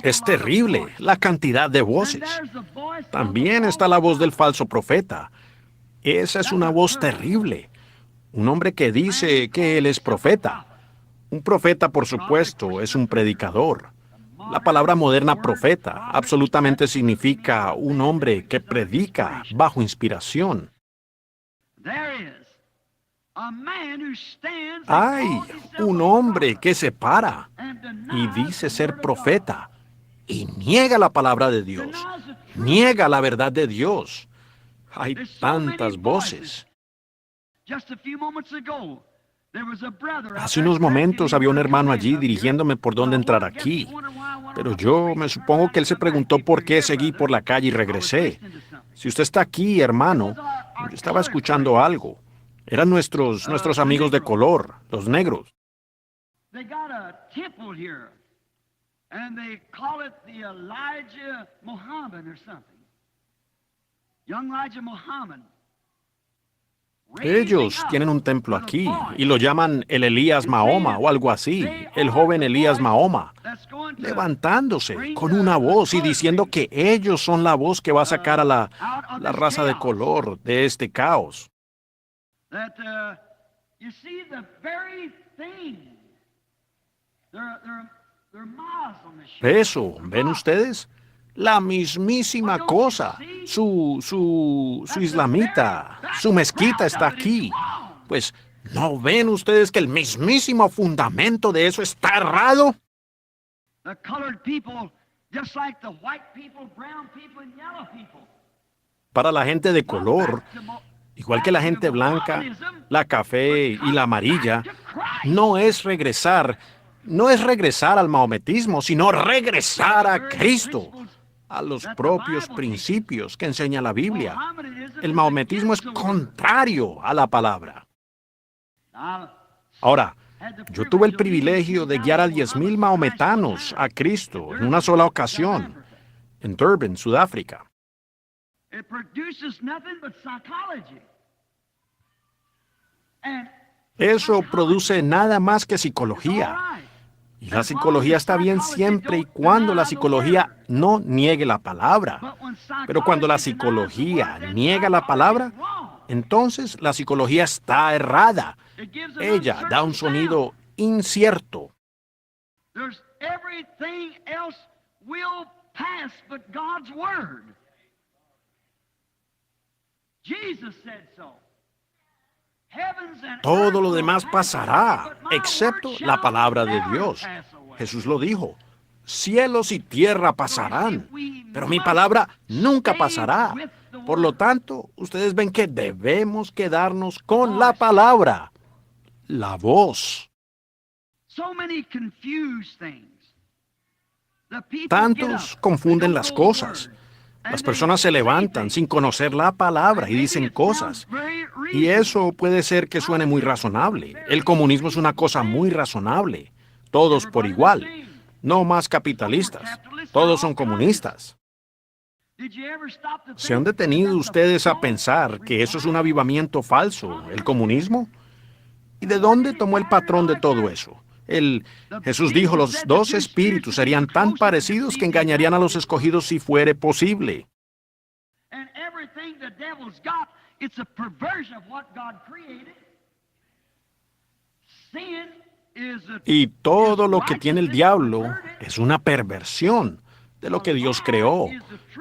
Es terrible la cantidad de voces. También está la voz del falso profeta. Esa es una voz terrible. Un hombre que dice que él es profeta. Un profeta, por supuesto, es un predicador. La palabra moderna profeta absolutamente significa un hombre que predica bajo inspiración. Hay un hombre que se para y dice ser profeta y niega la palabra de Dios, niega la verdad de Dios. Hay tantas voces. Hace unos momentos había un hermano allí dirigiéndome por dónde entrar aquí, pero yo me supongo que él se preguntó por qué seguí por la calle y regresé. Si usted está aquí, hermano, yo estaba escuchando algo. Eran nuestros amigos de color, los negros. They got a temple here, and they call it the Elijah Muhammad or something. Young Elijah Muhammad. Ellos tienen un templo aquí y lo llaman el Elías Mahoma o algo así, el joven Elías Mahoma, levantándose con una voz y diciendo que ellos son la voz que va a sacar a la raza de color de este caos. You see the very thing. They're Muslims. Eso, ¿ven ustedes? La mismísima cosa. Su islamita, su mezquita está aquí. Pues, ¿no ven ustedes que el mismísimo fundamento de eso está errado? The colored people, just like the white people, brown people, and yellow people. Para la gente de color, igual que la gente blanca, la café y la amarilla, no es regresar al maometismo, sino regresar a Cristo, a los propios principios que enseña la Biblia. El maometismo es contrario a la palabra. Ahora, yo tuve el privilegio de guiar a 10,000 maometanos a Cristo en una sola ocasión, en Durban, Sudáfrica. It produces nothing but psychology. And Eso produce nada más que psicología. Y la psicología está bien siempre y cuando la psicología no niegue la palabra. Pero cuando la psicología niega la palabra, entonces la psicología está errada. Ella da un sonido incierto. there's everything else will pass but God's word. Jesus said so. Heavens and Todo earth lo will demás pass pasará, away, but my excepto word la shall palabra de never Dios. pass away. Jesús lo dijo. Cielos y tierra pasarán, pero mi palabra nunca pasará. Por lo tanto, ustedes ven que debemos quedarnos con la palabra, la voz. So many confused things. The people get Tantos up, confunden they las don't know the cosas. word, Las and personas se they say levantan things. sin conocer la palabra y Maybe dicen it cosas. sounds very Y reasonable. eso puede ser que suene muy razonable. El comunismo es una cosa muy razonable. Todos por igual. No más capitalistas. Todos son comunistas. Did you ever stop to ¿Se han think detenido that's a ustedes a false pensar que eso es un revival? avivamiento falso, el comunismo? ¿Y de dónde tomó el patrón de todo eso? Jesús dijo, los dos espíritus serían tan parecidos que engañarían a los escogidos si fuere posible. And everything the devil's got, it's a perversion of what God created. Sin is a Y todo lo que tiene el diablo es una perversión de lo que Dios creó.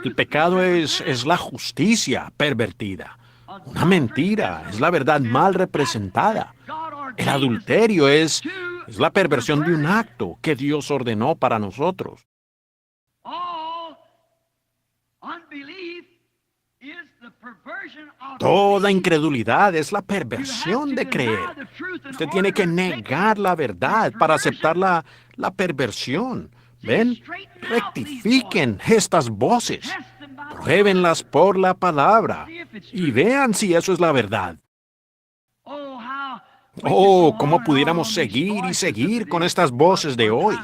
El pecado es la justicia pervertida. Una mentira es la verdad mal representada. El adulterio es la perversión de un acto que Dios ordenó para nosotros. All unbelief is the perversion of Toda belief. incredulidad es la perversión de creer. Usted tiene que negar la verdad para aceptar la perversión. ¿Ven? Rectifiquen estas voces. Pruébenlas por la palabra y vean si eso es la verdad. Oh, how Oh, cómo pudiéramos seguir y seguir con estas voces de hoy.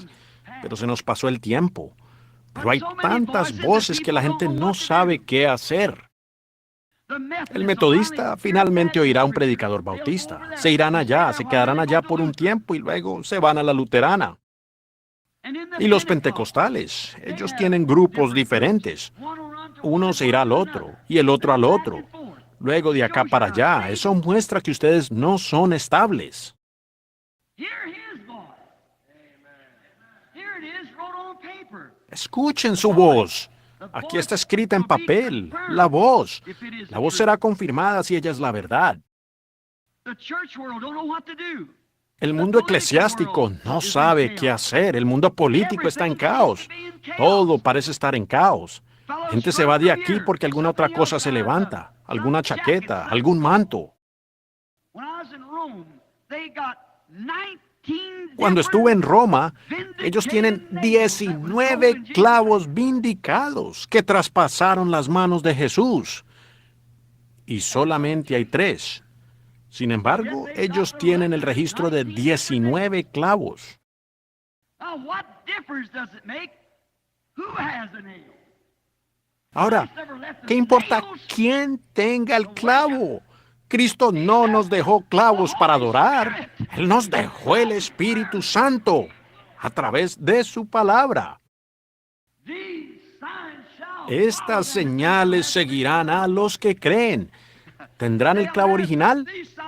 Pero se nos pasó el tiempo. Pero hay tantas voces que la gente no sabe qué hacer. El metodista finalmente oirá a un predicador bautista. Se irán allá, se quedarán allá por un tiempo y luego se van a la luterana. Y los pentecostales, ellos tienen grupos diferentes. Uno se irá al otro y el otro al otro. Luego de acá para allá. Eso muestra que ustedes no son estables. Escuchen su voz. Aquí está escrita en papel, la voz. La voz será confirmada si ella es la verdad. El mundo eclesiástico no sabe qué hacer. El mundo político está en caos. Todo parece estar en caos. Gente se va de aquí porque alguna otra cosa se levanta. Alguna chaqueta, algún manto. Cuando estuve en Roma, ellos tienen 19 clavos vindicados que traspasaron las manos de Jesús. Y solamente hay 3. Sin embargo, ellos tienen el registro de 19 clavos. Ahora, ¿qué importa quién tenga el clavo? Cristo no nos dejó clavos para adorar. Él nos dejó el Espíritu Santo a través de su palabra. Estas señales seguirán a los que creen. ¿Tendrán el clavo original?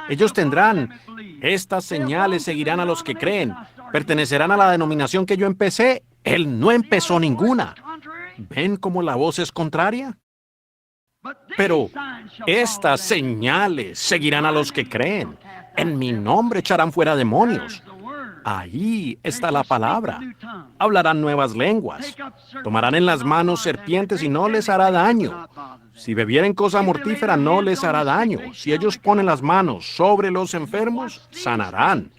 Ellos tendrán. Estas señales seguirán a los que creen. ¿Pertenecerán a la denominación que yo empecé? Él no empezó ninguna. ¿Ven cómo la voz es contraria? Pero estas señales seguirán a los que creen. En mi nombre echarán fuera demonios. Ahí está la palabra. Hablarán nuevas lenguas. Tomarán en las manos serpientes y no les hará daño. Si bebieren cosa mortífera no les hará daño. Si ellos ponen las manos sobre los enfermos, sanarán.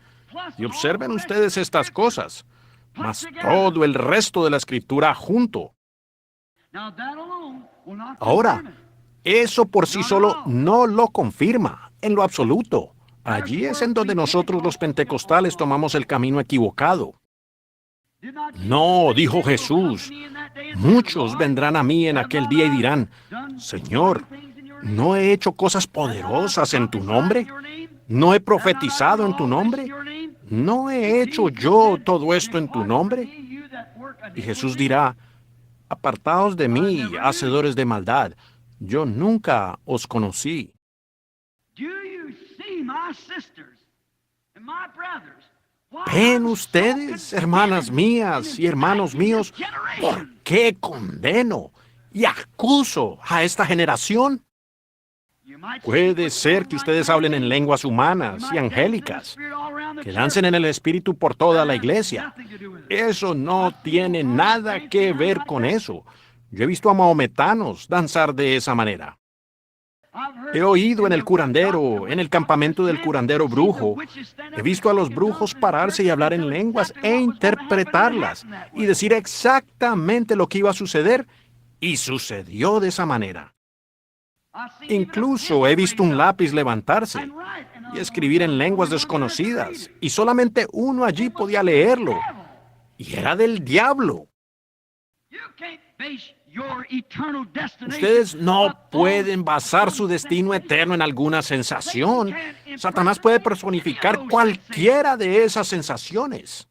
Y observen ustedes estas cosas, más todo el resto de la Escritura junto. Ahora, eso por sí solo no lo confirma, en lo absoluto. Allí es en donde nosotros los pentecostales tomamos el camino equivocado. No, dijo Jesús, muchos vendrán a mí en aquel día y dirán, Señor, ¿no he hecho cosas poderosas en tu nombre? ¿No he profetizado en tu nombre? ¿No he hecho yo todo esto en tu nombre? Y Jesús dirá, apartaos de mí, hacedores de maldad, yo nunca os conocí. ¿Ven ustedes, hermanas mías y hermanos míos, por qué condeno y acuso a esta generación? Puede ser que ustedes hablen en lenguas humanas y angélicas, que dancen en el Espíritu por toda la iglesia. Eso no tiene nada que ver con eso. Yo he visto a mahometanos danzar de esa manera. He oído en el curandero, en el campamento del curandero brujo. He visto a los brujos pararse y hablar en lenguas e interpretarlas y decir exactamente lo que iba a suceder, y sucedió de esa manera. Incluso he visto un lápiz levantarse y escribir en lenguas desconocidas, y solamente uno allí podía leerlo, y era del diablo. Ustedes no pueden basar su destino eterno en alguna sensación. Satanás puede personificar cualquiera de esas sensaciones.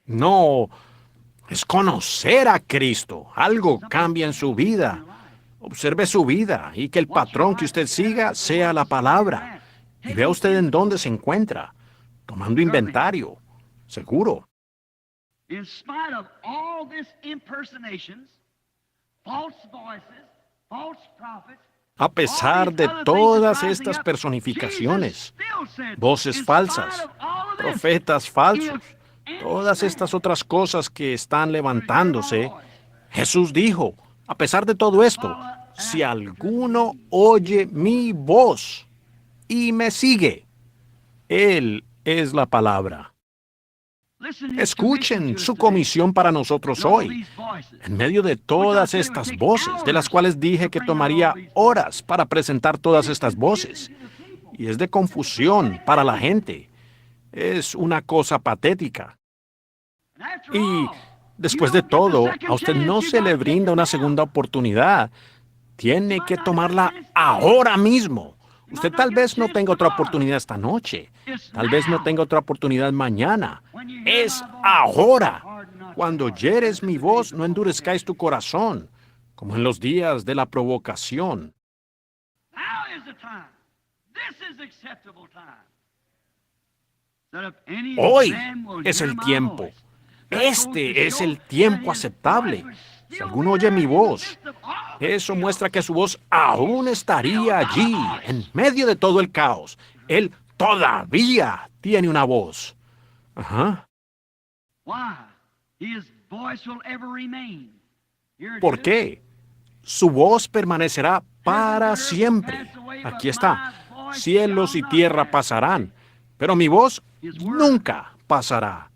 No, es conocer a Cristo. Algo cambia en su vida. Observe su vida y que el patrón que usted siga sea la palabra. Y vea usted en dónde se encuentra, tomando inventario. Seguro. In spite of all this impersonations, false voices, false prophets, a pesar de todas estas personificaciones, voces falsas, profetas falsos, todas estas otras cosas que están levantándose, Jesús dijo, a pesar de todo esto, si alguno oye mi voz y me sigue, Él es la palabra. Escuchen su comisión para nosotros hoy, en medio de todas estas voces, de las cuales dije que tomaría horas para presentar todas estas voces. Y es de confusión para la gente. Es una cosa patética. Y después de todo, a usted no se le brinda una segunda oportunidad. Tiene que tomarla ahora mismo. Usted tal vez no tenga otra oportunidad esta noche. Tal vez no tenga otra oportunidad mañana. Es ahora. Cuando oyeres mi voz, no endurezcáis tu corazón, como en los días de la provocación. Hoy es el tiempo. Este es el tiempo aceptable. Si alguno oye mi voz, eso muestra que su voz aún estaría allí, en medio de todo el caos. Él todavía tiene una voz. Ajá. ¿Por qué? Su voz permanecerá para siempre. Aquí está. Cielos y tierra pasarán, pero mi voz nunca pasará.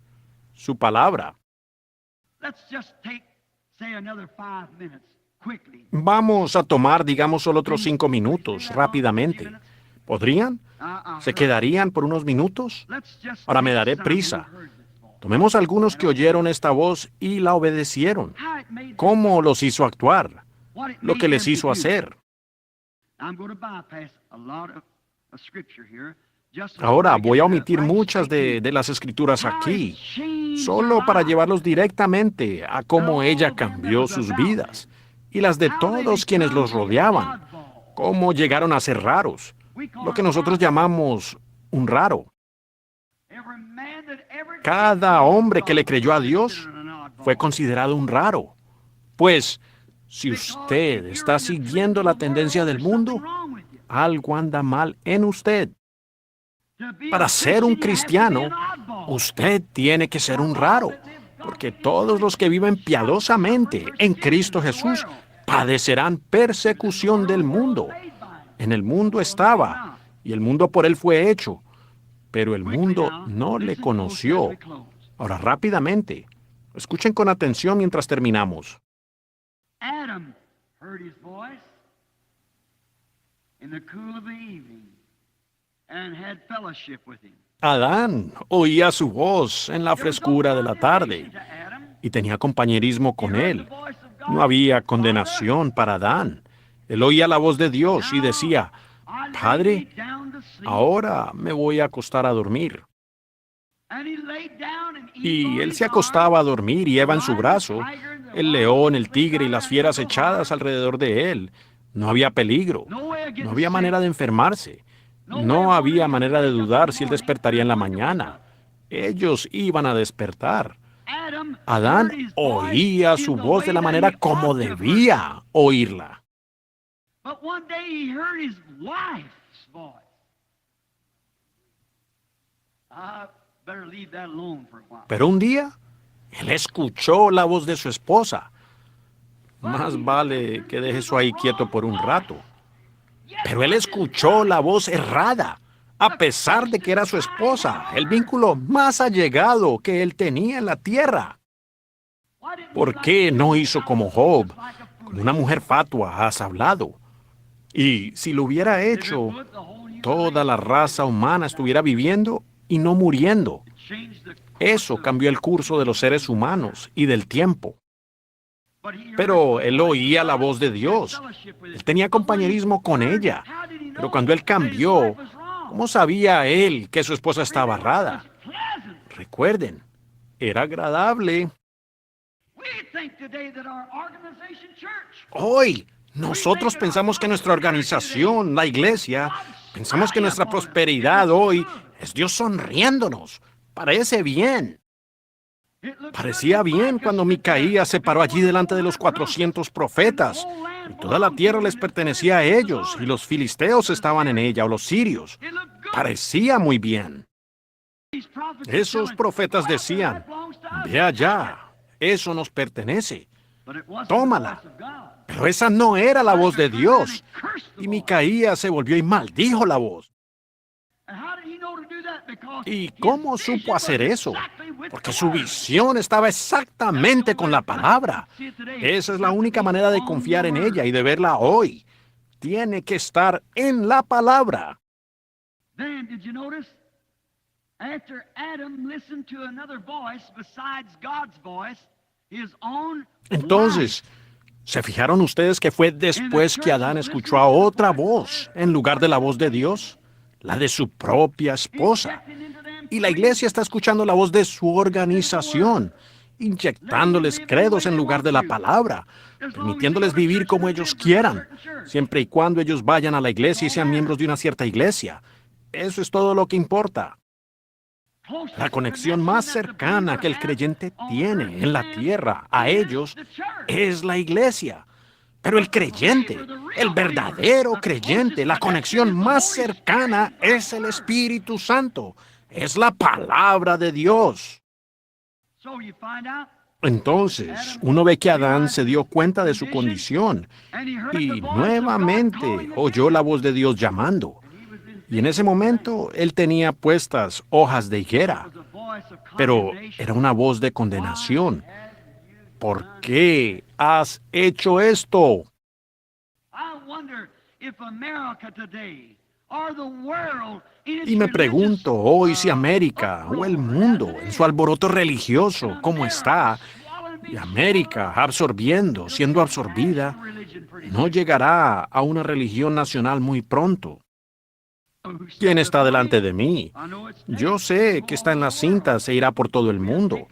Su palabra. Vamos a tomar, digamos, solo otros 5 minutos, rápidamente. ¿Podrían? ¿Se quedarían por unos minutos? Ahora me daré prisa. Tomemos algunos que oyeron esta voz y la obedecieron. ¿Cómo los hizo actuar? Lo que les hizo hacer. Ahora voy a omitir muchas de las escrituras aquí, solo para llevarlos directamente a cómo ella cambió sus vidas y las de todos quienes los rodeaban, cómo llegaron a ser raros, lo que nosotros llamamos un raro. Cada hombre que le creyó a Dios fue considerado un raro. Pues, si usted está siguiendo la tendencia del mundo, algo anda mal en usted. Para ser un cristiano, usted tiene que ser un raro, porque todos los que viven piadosamente en Cristo Jesús padecerán persecución del mundo. En el mundo estaba, y el mundo por él fue hecho, pero el mundo no le conoció. Ahora, rápidamente, escuchen con atención mientras terminamos. Adam heard his voice in the cool of the evening and had fellowship with him. Adán oía su voz en la frescura de la tarde y tenía compañerismo con él. No había condenación para Adán. Él oía la voz de Dios y decía, Padre, ahora me voy a acostar a dormir. Y él se acostaba a dormir y Eva en su brazo, el león, el tigre y las fieras echadas alrededor de él. No había peligro, no había manera de enfermarse, no había manera de dudar si él despertaría en la mañana. Ellos iban a despertar. Adán oía su voz de la manera como debía oírla. Pero un día, él escuchó la voz de su esposa. Más vale que deje eso ahí quieto por un rato. Pero él escuchó la voz errada, a pesar de que era su esposa, el vínculo más allegado que él tenía en la tierra. ¿Por qué no hizo como Job, con una mujer fatua has hablado? Y si lo hubiera hecho, toda la raza humana estuviera viviendo y no muriendo. Eso cambió el curso de los seres humanos y del tiempo. Pero él oía la voz de Dios. Él tenía compañerismo con ella. Pero cuando él cambió, ¿cómo sabía él que su esposa estaba errada? Recuerden, era agradable. Hoy, nosotros pensamos que nuestra organización, la iglesia, pensamos que nuestra prosperidad hoy es Dios sonriéndonos. Parece bien. Parecía bien cuando Micaías se paró allí delante de los 400 profetas. Y toda la tierra les pertenecía a ellos, y los filisteos estaban en ella, o los sirios. Parecía muy bien. Esos profetas decían, ve allá, eso nos pertenece. Tómala. Pero esa no era la voz de Dios. Y Micaías se volvió y maldijo la voz. ¿Y cómo supo hacer eso? porque su visión estaba exactamente con la palabra. Esa es la única manera de confiar en ella y de verla hoy. Tiene que estar en la palabra. Then, did you notice? After Adam listened to another voice besides God's voice, his own Entonces, ¿se fijaron ustedes que fue después que Adán escuchó a otra voz en lugar de la voz de Dios? La de su propia esposa. Y la iglesia está escuchando la voz de su organización, inyectándoles credos en lugar de la palabra, permitiéndoles vivir como ellos quieran, siempre y cuando ellos vayan a la iglesia y sean miembros de una cierta iglesia. Eso es todo lo que importa. La conexión más cercana que el creyente tiene en la tierra a ellos es la iglesia. Pero el creyente, el verdadero creyente, la conexión más cercana es el Espíritu Santo. Es la palabra de Dios. Entonces, uno ve que Adán se dio cuenta de su condición y nuevamente oyó la voz de Dios llamando. Y en ese momento él tenía puestas hojas de higuera, pero era una voz de condenación. ¿Por qué has hecho esto? Y me pregunto hoy si América o el mundo, en su alboroto religioso, como está, y América absorbiendo, siendo absorbida, no llegará a una religión nacional muy pronto. ¿Quién está delante de mí? Yo sé que está en las cintas e irá por todo el mundo.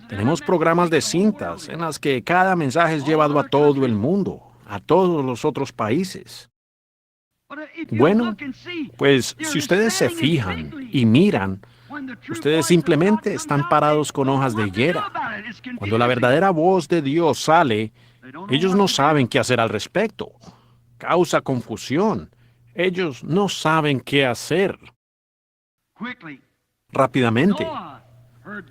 Tenemos programas de cintas en las que cada mensaje es llevado a todo el mundo, a todos los otros países. Bueno, pues si ustedes se fijan y miran, ustedes simplemente están parados con hojas de higuera. Cuando la verdadera voz de Dios sale, ellos no saben qué hacer al respecto. Causa confusión. Ellos no saben qué hacer. Rápidamente,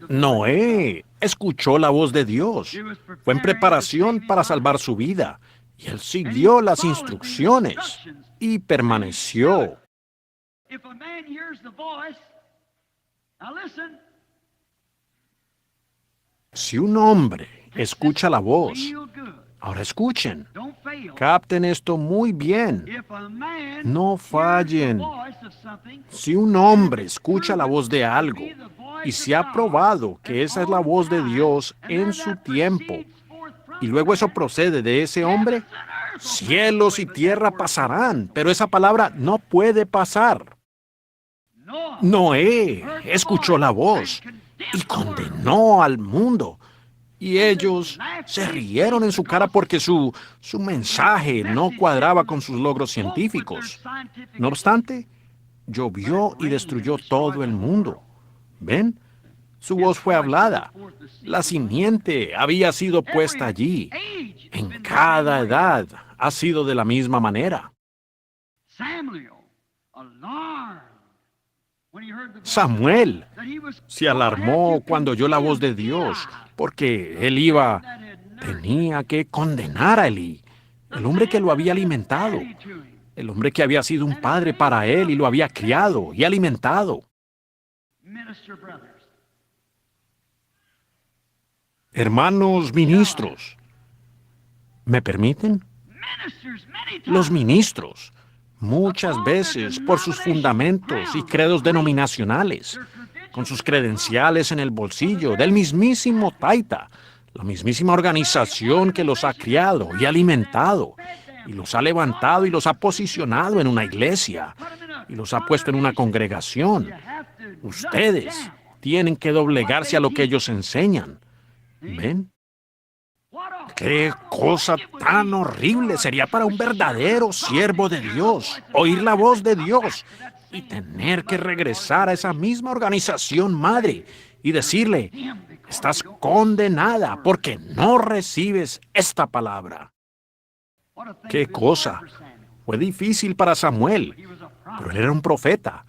Noé escuchó la voz de Dios. Fue en preparación para salvar su vida. Y él siguió las instrucciones y permaneció. Si un hombre escucha la voz, ahora escuchen, capten esto muy bien, no fallen. Si un hombre escucha la voz de algo y se ha probado que esa es la voz de Dios en su tiempo, y luego eso procede de ese hombre, cielos y tierra pasarán, pero esa palabra no puede pasar. Noé escuchó la voz y condenó al mundo. Y ellos se rieron en su cara porque su mensaje no cuadraba con sus logros científicos. No obstante, llovió y destruyó todo el mundo. ¿Ven? Su voz fue hablada. La simiente había sido puesta allí. En cada edad ha sido de la misma manera. Samuel se alarmó cuando oyó la voz de Dios, porque tenía que condenar a Elí, el hombre que lo había alimentado, el hombre que había sido un padre para él y lo había criado y alimentado. Hermanos ministros, ¿me permiten? Los ministros, muchas veces por sus fundamentos y credos denominacionales, con sus credenciales en el bolsillo del mismísimo Taita, la mismísima organización que los ha criado y alimentado, y los ha levantado y los ha posicionado en una iglesia, y los ha puesto en una congregación. Ustedes tienen que doblegarse a lo que ellos enseñan. ¿Ven? ¡Qué cosa tan horrible sería para un verdadero siervo de Dios oír la voz de Dios y tener que regresar a esa misma organización madre y decirle, estás condenada porque no recibes esta palabra? ¡Qué cosa! Fue difícil para Samuel, pero él era un profeta.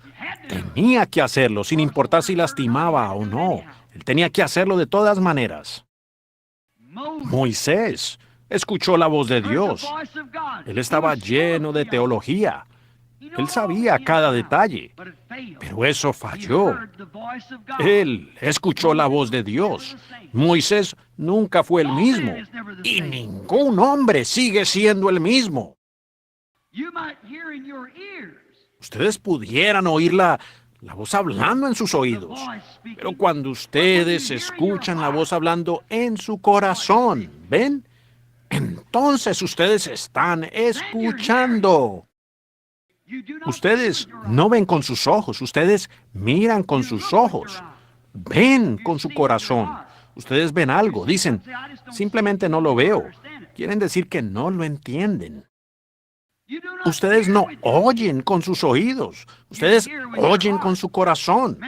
Tenía que hacerlo sin importar si lastimaba o no. Él tenía que hacerlo de todas maneras. Moisés escuchó la voz de Dios. Él estaba lleno de teología. Él sabía cada detalle, pero eso falló. Él escuchó la voz de Dios. Moisés nunca fue el mismo, y ningún hombre sigue siendo el mismo. Ustedes pudieran oír la voz hablando en sus oídos, pero cuando ustedes escuchan la voz hablando en su corazón, ¿ven? Entonces ustedes están escuchando. Ustedes no ven con sus ojos, ustedes miran con sus ojos, ven con su corazón. Ustedes ven algo, dicen, simplemente no lo veo. Quieren decir que no lo entienden. Ustedes no oyen con sus oídos, ustedes oyen con su corazón.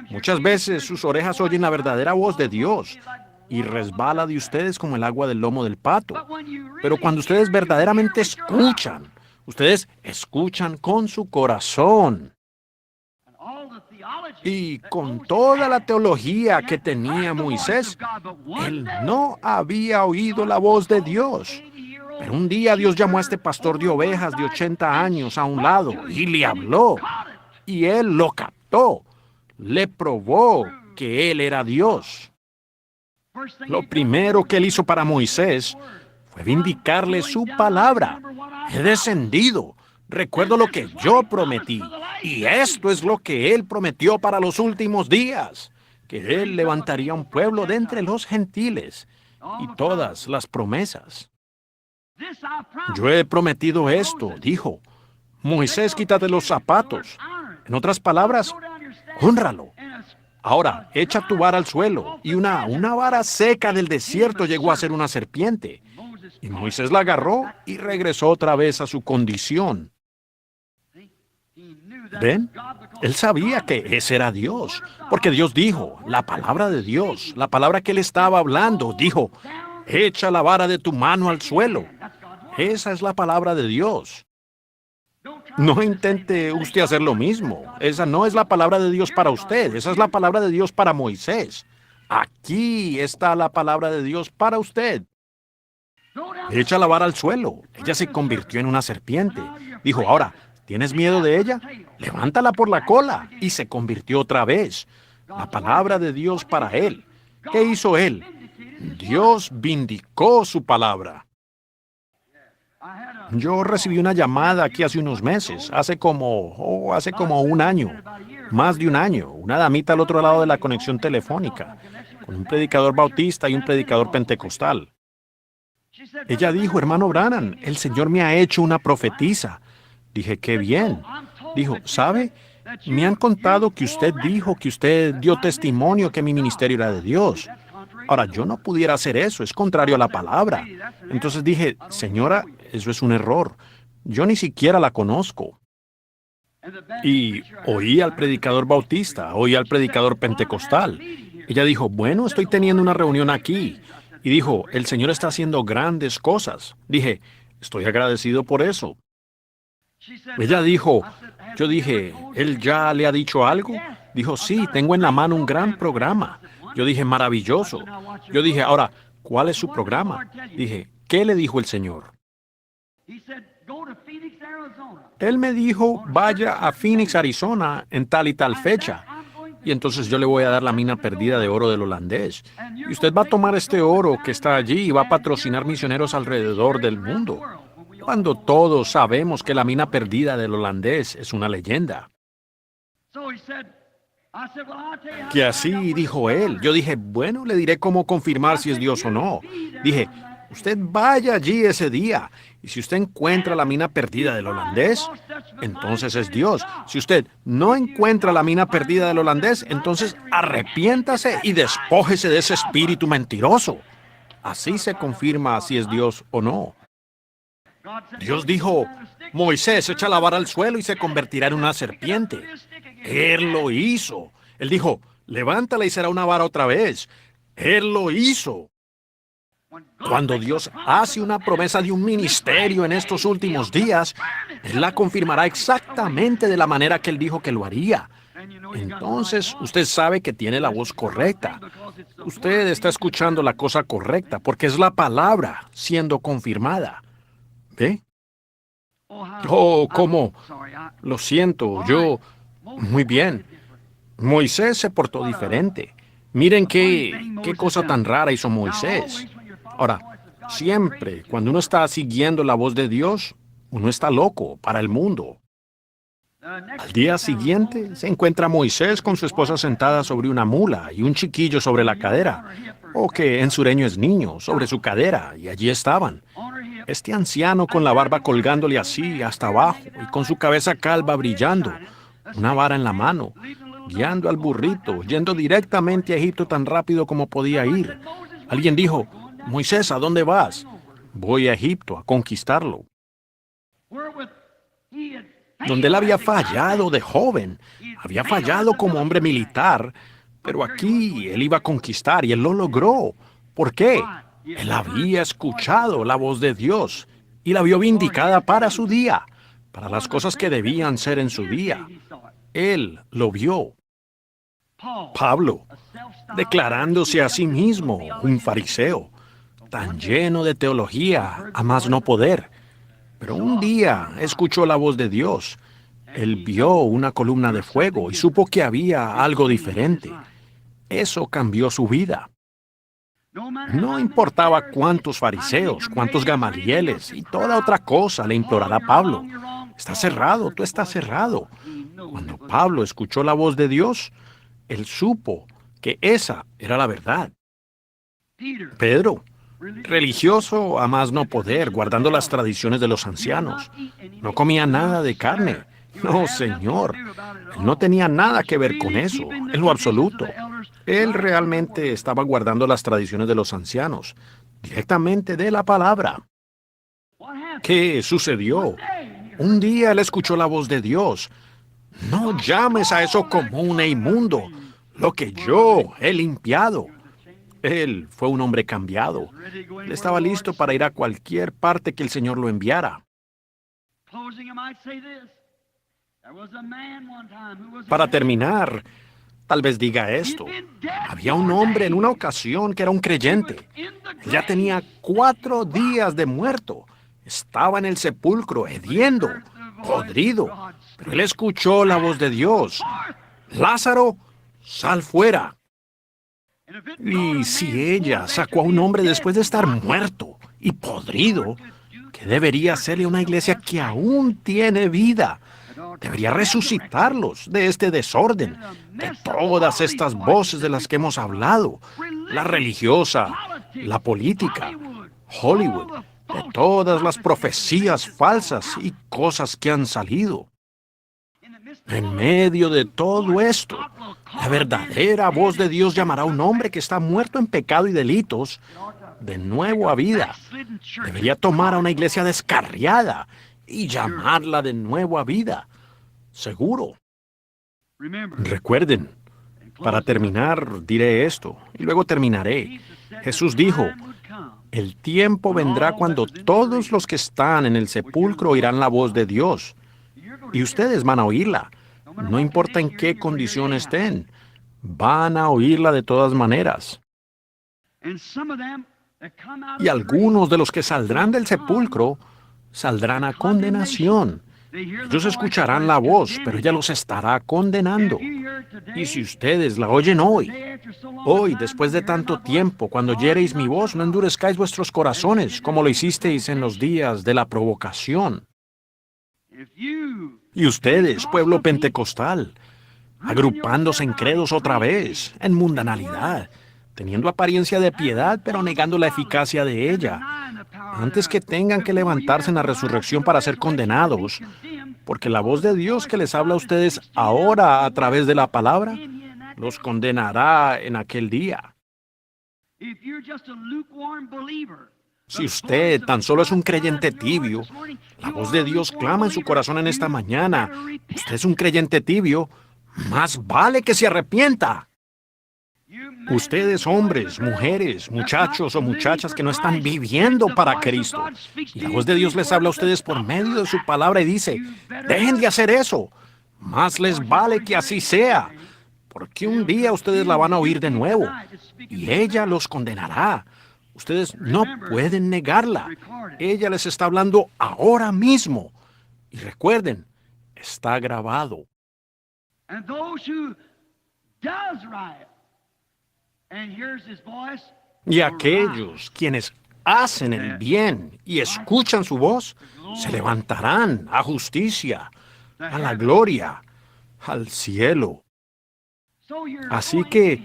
Muchas veces sus orejas oyen la verdadera voz de Dios y resbala de ustedes como el agua del lomo del pato. Pero cuando ustedes verdaderamente escuchan, ustedes escuchan con su corazón. Y con toda la teología que tenía Moisés, él no había oído la voz de Dios. Pero un día Dios llamó a este pastor de ovejas de 80 años a un lado y le habló. Y él lo captó. Le probó que él era Dios. Lo primero que él hizo para Moisés fue vindicarle su palabra. He descendido. Recuerdo lo que yo prometí. Y esto es lo que él prometió para los últimos días. Que él levantaría un pueblo de entre los gentiles. Y todas las promesas. Yo he prometido esto, dijo. Moisés, quítate los zapatos. En otras palabras, hónralo. Ahora, echa tu vara al suelo. Y una vara seca del desierto llegó a ser una serpiente. Y Moisés la agarró y regresó otra vez a su condición. ¿Ven? Él sabía que ese era Dios, porque Dios dijo, la palabra de Dios, la palabra que él estaba hablando, dijo, echa la vara de tu mano al suelo. Esa es la palabra de Dios. No intente usted hacer lo mismo. Esa no es la palabra de Dios para usted, esa es la palabra de Dios para Moisés. Aquí está la palabra de Dios para usted. Echa la vara al suelo. Ella se convirtió en una serpiente. Dijo, ahora, ¿tienes miedo de ella? Levántala por la cola. Y se convirtió otra vez. La palabra de Dios para él. ¿Qué hizo él? Dios vindicó su palabra. Yo recibí una llamada aquí hace unos meses, hace como un año, más de un año, una damita al otro lado de la conexión telefónica, con un predicador bautista y un predicador pentecostal. Ella dijo, hermano Branham, el Señor me ha hecho una profetisa. Dije, qué bien. Dijo, ¿sabe? Me han contado que usted dijo que usted dio testimonio que mi ministerio era de Dios. Ahora, yo no pudiera hacer eso, es contrario a la palabra. Entonces dije, señora, eso es un error. Yo ni siquiera la conozco. Y oí al predicador bautista, oí al predicador pentecostal. Ella dijo, bueno, estoy teniendo una reunión aquí. Y dijo, el Señor está haciendo grandes cosas. Dije, estoy agradecido por eso. Ella dijo, yo dije, ¿él ya le ha dicho algo? Dijo, sí, tengo en la mano un gran programa. Yo dije, maravilloso. Yo dije, ahora, ¿cuál es su programa? Dije, ¿qué le dijo el Señor? Él me dijo, vaya a Phoenix, Arizona, en tal y tal fecha. Y entonces yo le voy a dar la mina perdida de oro del holandés. Y usted va a tomar este oro que está allí y va a patrocinar misioneros alrededor del mundo. Cuando todos sabemos que la mina perdida del holandés es una leyenda. Que así dijo él. Yo dije, bueno, le diré cómo confirmar si es Dios o no. Dije, usted vaya allí ese día, y si usted encuentra la mina perdida del holandés, entonces es Dios. Si usted no encuentra la mina perdida del holandés, entonces arrepiéntase y despójese de ese espíritu mentiroso. Así se confirma si es Dios o no. Dios dijo, Moisés, echa la vara al suelo y se convertirá en una serpiente. Él lo hizo. Él dijo, levántala y será una vara otra vez. Él lo hizo. Cuando Dios hace una promesa de un ministerio en estos últimos días, Él la confirmará exactamente de la manera que Él dijo que lo haría. Entonces, usted sabe que tiene la voz correcta. Usted está escuchando la cosa correcta porque es la palabra siendo confirmada. ¿Ve? Oh, ¿cómo? Lo siento, yo... Muy bien. Moisés se portó diferente. Miren qué cosa tan rara hizo Moisés. Ahora, siempre, cuando uno está siguiendo la voz de Dios, uno está loco para el mundo. Al día siguiente, se encuentra Moisés con su esposa sentada sobre una mula y un chiquillo sobre la cadera, o que en sureño es niño, sobre su cadera, y allí estaban. Este anciano con la barba colgándole así hasta abajo y con su cabeza calva brillando, una vara en la mano, guiando al burrito, yendo directamente a Egipto tan rápido como podía ir. Alguien dijo, Moisés, ¿a dónde vas? Voy a Egipto a conquistarlo. Donde él había fallado de joven, había fallado como hombre militar, pero aquí él iba a conquistar y él lo logró. ¿Por qué? Él había escuchado la voz de Dios y la vio vindicada para su día, para las cosas que debían ser en su día. Él lo vio. Pablo, declarándose a sí mismo un fariseo, tan lleno de teología a más no poder. Pero un día escuchó la voz de Dios. Él vio una columna de fuego y supo que había algo diferente. Eso cambió su vida. No importaba cuántos fariseos, cuántos gamalieles y toda otra cosa le implorara a Pablo. Está cerrado, tú estás cerrado. Cuando Pablo escuchó la voz de Dios, él supo que esa era la verdad. Pedro, religioso a más no poder, guardando las tradiciones de los ancianos, no comía nada de carne. No, Señor, él no tenía nada que ver con eso, en lo absoluto. Él realmente estaba guardando las tradiciones de los ancianos, directamente de la palabra. ¿Qué sucedió? Un día él escuchó la voz de Dios. No llames a eso común e inmundo, lo que yo he limpiado. Él fue un hombre cambiado. Él estaba listo para ir a cualquier parte que el Señor lo enviara. Para terminar, tal vez diga esto. Había un hombre en una ocasión que era un creyente. Ya tenía 4 días de muerto. Estaba en el sepulcro, hediendo, podrido. Pero él escuchó la voz de Dios. Lázaro, sal fuera. Y si ella sacó a un hombre después de estar muerto y podrido, ¿qué debería hacerle a una iglesia que aún tiene vida? Debería resucitarlos de este desorden, de todas estas voces de las que hemos hablado, la religiosa, la política, Hollywood, de todas las profecías falsas y cosas que han salido. En medio de todo esto, la verdadera voz de Dios llamará a un hombre que está muerto en pecado y delitos de nuevo a vida. Debería tomar a una iglesia descarriada y llamarla de nuevo a vida. Seguro. Recuerden, para terminar diré esto y luego terminaré. Jesús dijo, el tiempo vendrá cuando todos los que están en el sepulcro oirán la voz de Dios. Y ustedes van a oírla, no importa en qué condición estén, van a oírla de todas maneras. Y algunos de los que saldrán del sepulcro saldrán a condenación. Ellos escucharán la voz, pero ella los estará condenando. Y si ustedes la oyen hoy, después de tanto tiempo, cuando oyereis mi voz, no endurezcáis vuestros corazones, como lo hicisteis en los días de la provocación. Y ustedes, pueblo pentecostal, agrupándose en credos otra vez, en mundanalidad, teniendo apariencia de piedad, pero negando la eficacia de ella, antes que tengan que levantarse en la resurrección para ser condenados, porque la voz de Dios que les habla a ustedes ahora a través de la palabra, los condenará en aquel día. Si usted tan solo es un creyente tibio, la voz de Dios clama en su corazón en esta mañana. Usted es un creyente tibio, más vale que se arrepienta. Ustedes, hombres, mujeres, muchachos o muchachas que no están viviendo para Cristo, y la voz de Dios les habla a ustedes por medio de su palabra y dice, dejen de hacer eso, más les vale que así sea, porque un día ustedes la van a oír de nuevo, y ella los condenará. Ustedes no pueden negarla. Ella les está hablando ahora mismo. Y recuerden, está grabado. And those who does right and hears his voice Y aquellos quienes hacen el bien y escuchan su voz, se levantarán a justicia, a la gloria, al cielo. Así que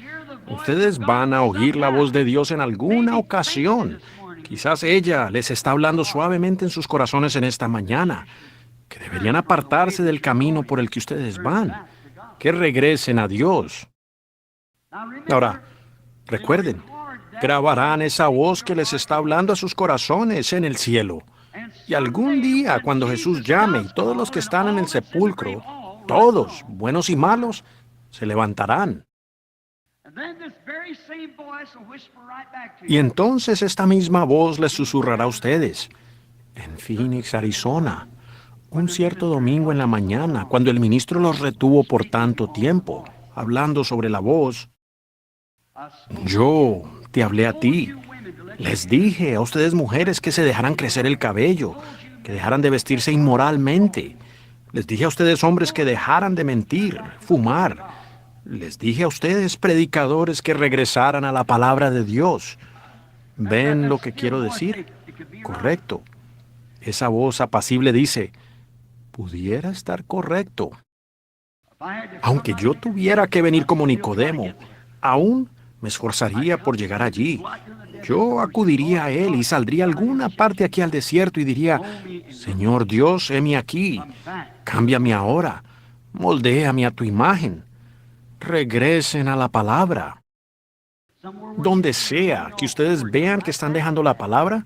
ustedes van a oír la voz de Dios en alguna ocasión. Quizás ella les está hablando suavemente en sus corazones en esta mañana, que deberían apartarse del camino por el que ustedes van, que regresen a Dios. Ahora, recuerden, grabarán esa voz que les está hablando a sus corazones en el cielo. Y algún día, cuando Jesús llame y todos los que están en el sepulcro, todos, buenos y malos, se levantarán. Y entonces esta misma voz les susurrará a ustedes. En Phoenix, Arizona, un cierto domingo en la mañana, cuando el ministro los retuvo por tanto tiempo, hablando sobre la voz, yo te hablé a ti. Les dije a ustedes mujeres que se dejaran crecer el cabello, que dejaran de vestirse inmoralmente. Les dije a ustedes hombres que dejaran de mentir, fumar. Les dije a ustedes predicadores que regresaran a la palabra de Dios. ¿Ven lo que quiero decir? Correcto. Esa voz apacible dice, pudiera estar correcto. Aunque yo tuviera que venir como Nicodemo, aún me esforzaría por llegar allí. Yo acudiría a él y saldría a alguna parte aquí al desierto y diría, Señor Dios, heme aquí, cámbiame ahora, moldéame a tu imagen, regresen a la palabra. Donde sea que ustedes vean que están dejando la palabra,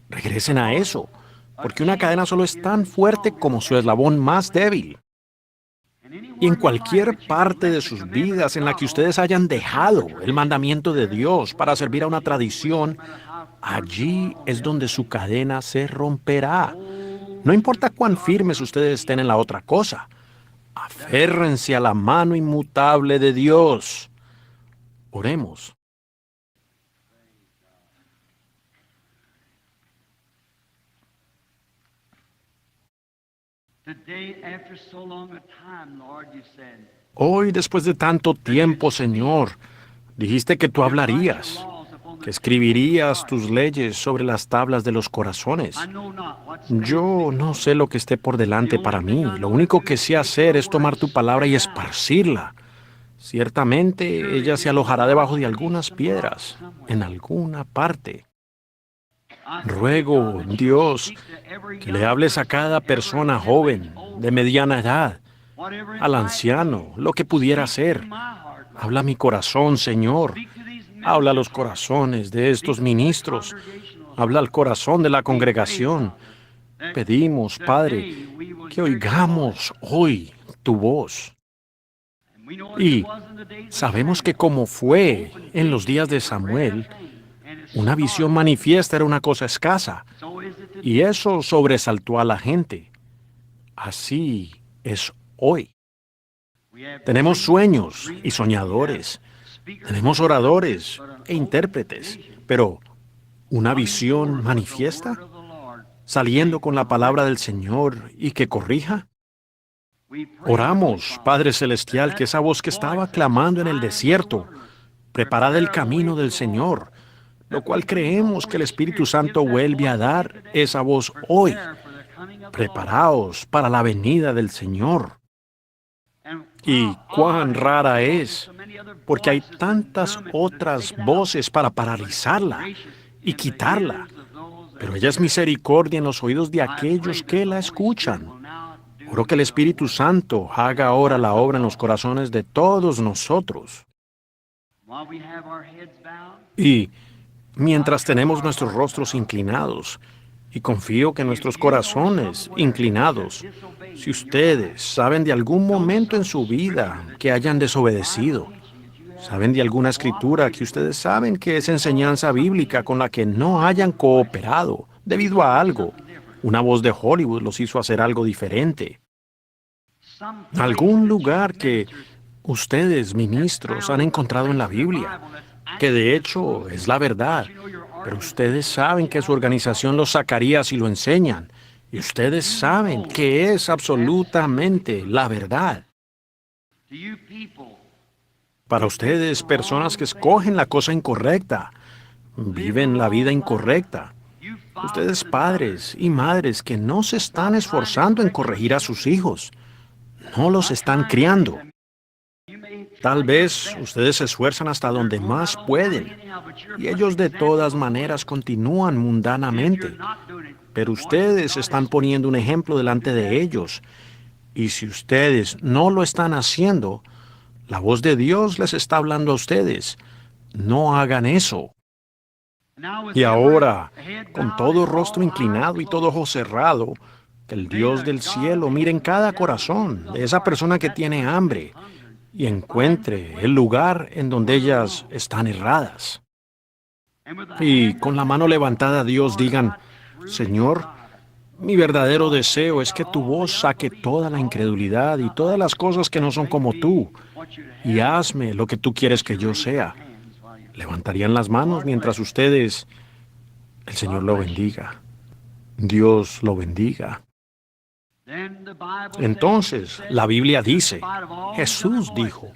regresen a eso, porque una cadena solo es tan fuerte como su eslabón más débil. Y en cualquier parte de sus vidas en la que ustedes hayan dejado el mandamiento de Dios para servir a una tradición, allí es donde su cadena se romperá. No importa cuán firmes ustedes estén en la otra cosa, aférrense a la mano inmutable de Dios. Oremos. Hoy, después de tanto tiempo, Señor, dijiste que tú hablarías, que escribirías tus leyes sobre las tablas de los corazones. Yo no sé lo que esté por delante para mí. Lo único que sé hacer es tomar tu palabra y esparcirla. Ciertamente, ella se alojará debajo de algunas piedras, en alguna parte. Ruego, Dios, que le hables a cada persona joven, de mediana edad, al anciano, lo que pudiera ser. Habla a mi corazón, Señor. Habla a los corazones de estos ministros. Habla al corazón de la congregación. Pedimos, Padre, que oigamos hoy tu voz. Y sabemos que como fue en los días de Samuel, una visión manifiesta era una cosa escasa, y eso sobresaltó a la gente. Así es hoy. Tenemos sueños y soñadores, tenemos oradores e intérpretes, pero ¿una visión manifiesta? ¿Saliendo con la palabra del Señor y que corrija? Oramos, Padre Celestial, que esa voz que estaba clamando en el desierto, preparad el camino del Señor, lo cual creemos que el Espíritu Santo vuelve a dar esa voz hoy. Preparaos para la venida del Señor. Y cuán rara es, porque hay tantas otras voces para paralizarla y quitarla. Pero ella es misericordia en los oídos de aquellos que la escuchan. Oro que el Espíritu Santo haga ahora la obra en los corazones de todos nosotros. Y mientras tenemos nuestros rostros inclinados, y confío que nuestros corazones inclinados, si ustedes saben de algún momento en su vida que hayan desobedecido, saben de alguna escritura que ustedes saben que es enseñanza bíblica con la que no hayan cooperado debido a algo, una voz de Hollywood los hizo hacer algo diferente. Algún lugar que ustedes, ministros, han encontrado en la Biblia, que de hecho es la verdad, pero ustedes saben que su organización los sacaría si lo enseñan, Y ustedes saben que es absolutamente la verdad. Para ustedes, personas que escogen la cosa incorrecta, viven la vida incorrecta. Ustedes, padres y madres que no se están esforzando en corregir a sus hijos, no los están criando. Tal vez ustedes se esfuerzan hasta donde más pueden, y ellos de todas maneras continúan mundanamente. Pero ustedes están poniendo un ejemplo delante de ellos, y si ustedes no lo están haciendo, la voz de Dios les está hablando a ustedes. No hagan eso. Y ahora, con todo rostro inclinado y todo ojo cerrado, que el Dios del cielo mire en cada corazón de esa persona que tiene hambre y encuentre el lugar en donde ellas están erradas. Y con la mano levantada a Dios digan, Señor, mi verdadero deseo es que tu voz saque toda la incredulidad y todas las cosas que no son como tú, y hazme lo que tú quieres que yo sea. Levantarían las manos mientras ustedes... El Señor lo bendiga. Dios lo bendiga. Entonces, la Biblia dice, Jesús dijo,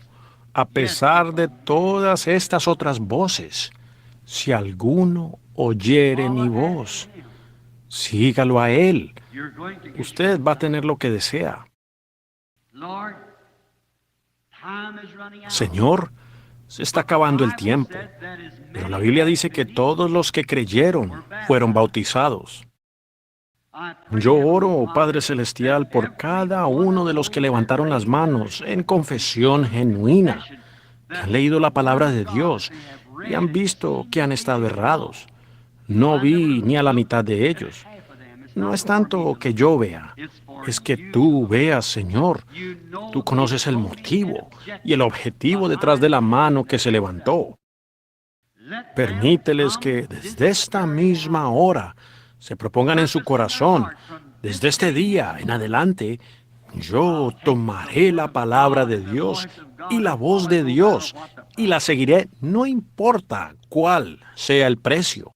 a pesar de todas estas otras voces, si alguno oyere mi voz, sígalo a Él. Usted va a tener lo que desea. Señor, se está acabando el tiempo, pero la Biblia dice que todos los que creyeron fueron bautizados. Yo oro, Padre Celestial, por cada uno de los que levantaron las manos en confesión genuina, que han leído la palabra de Dios y han visto que han estado errados. No vi ni a la mitad de ellos. No es tanto que yo vea, es que tú veas, Señor. Tú conoces el motivo y el objetivo detrás de la mano que se levantó. Permíteles que desde esta misma hora se propongan en su corazón, desde este día en adelante, yo tomaré la palabra de Dios y la voz de Dios y la seguiré, no importa cuál sea el precio.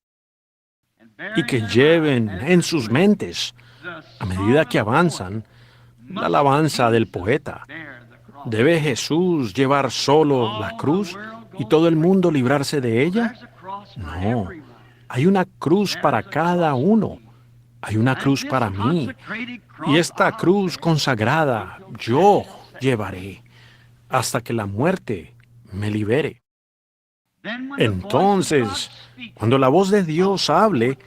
Y que lleven en sus mentes, a medida que avanzan, la alabanza del poeta. ¿Debe Jesús llevar solo la cruz y todo el mundo librarse de ella? No, hay una cruz para cada uno. Hay una cruz para mí. Y esta cruz consagrada yo llevaré hasta que la muerte me libere. Entonces, cuando la voz de Dios hable,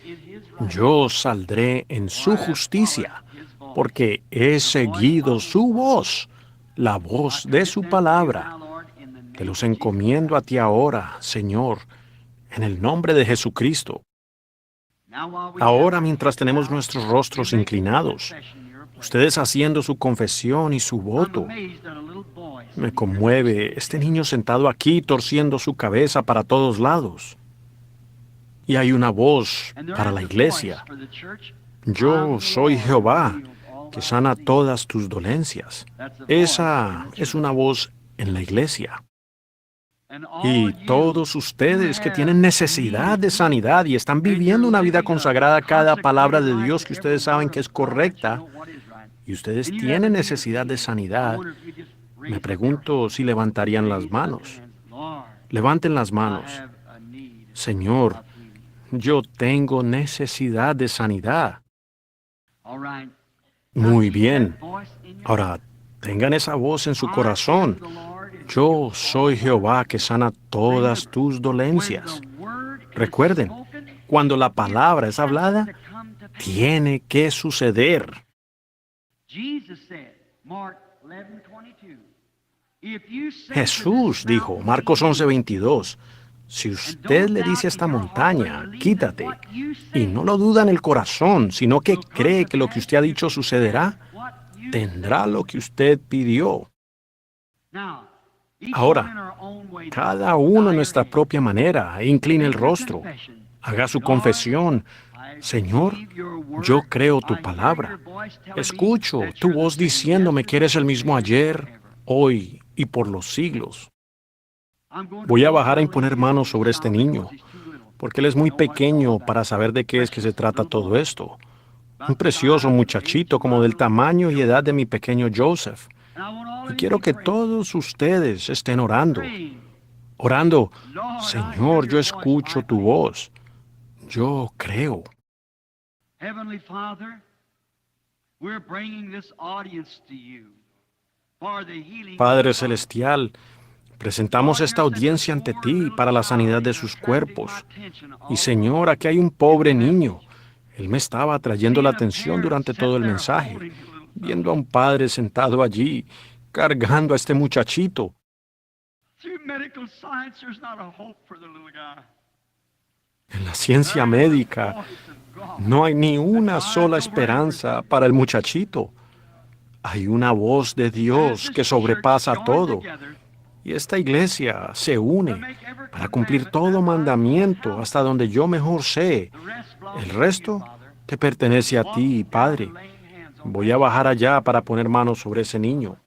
yo saldré en su justicia, porque he seguido su voz, la voz de su palabra. Te los encomiendo a ti ahora, Señor, en el nombre de Jesucristo. Ahora, mientras tenemos nuestros rostros inclinados, ustedes haciendo su confesión y su voto, me conmueve este niño sentado aquí torciendo su cabeza para todos lados. Y hay una voz para la iglesia. Yo soy Jehová, que sana todas tus dolencias. Esa es una voz en la iglesia. Y todos ustedes que tienen necesidad de sanidad y están viviendo una vida consagrada a cada palabra de Dios que ustedes saben que es correcta, y ustedes tienen necesidad de sanidad, me pregunto si levantarían las manos. Levanten las manos. Señor, yo tengo necesidad de sanidad. Muy bien. Ahora, tengan esa voz en su corazón. Yo soy Jehová que sana todas tus dolencias. Recuerden, cuando la palabra es hablada, tiene que suceder. Jesús dijo, Marcos 11:22, si usted le dice a esta montaña, quítate, y no lo duda en el corazón, sino que cree que lo que usted ha dicho sucederá, tendrá lo que usted pidió. Ahora, cada uno en nuestra propia manera, incline el rostro, haga su confesión. Señor, yo creo tu palabra. Escucho tu voz diciéndome que eres el mismo ayer, hoy y por los siglos. Voy a bajar a imponer manos sobre este niño, porque él es muy pequeño para saber de qué es que se trata todo esto. Un precioso muchachito como del tamaño y edad de mi pequeño Joseph. Y quiero que todos ustedes estén orando. Orando, Señor, yo escucho tu voz. Yo creo. Heavenly Father, we're bringing this audience to you for the healing. Padre Celestial, presentamos esta audiencia ante ti para la sanidad de sus cuerpos. Y Señor, aquí hay un pobre niño. Él me estaba atrayendo la atención durante todo el mensaje, viendo a un padre sentado allí, cargando a este muchachito. Through medical science, there's not a hope for the little guy. En la ciencia médica no hay ni una sola esperanza para el muchachito. Hay una voz de Dios que sobrepasa todo. Y esta iglesia se une para cumplir todo mandamiento hasta donde yo mejor sé. El resto te pertenece a ti, Padre. Voy a bajar allá para poner manos sobre ese niño.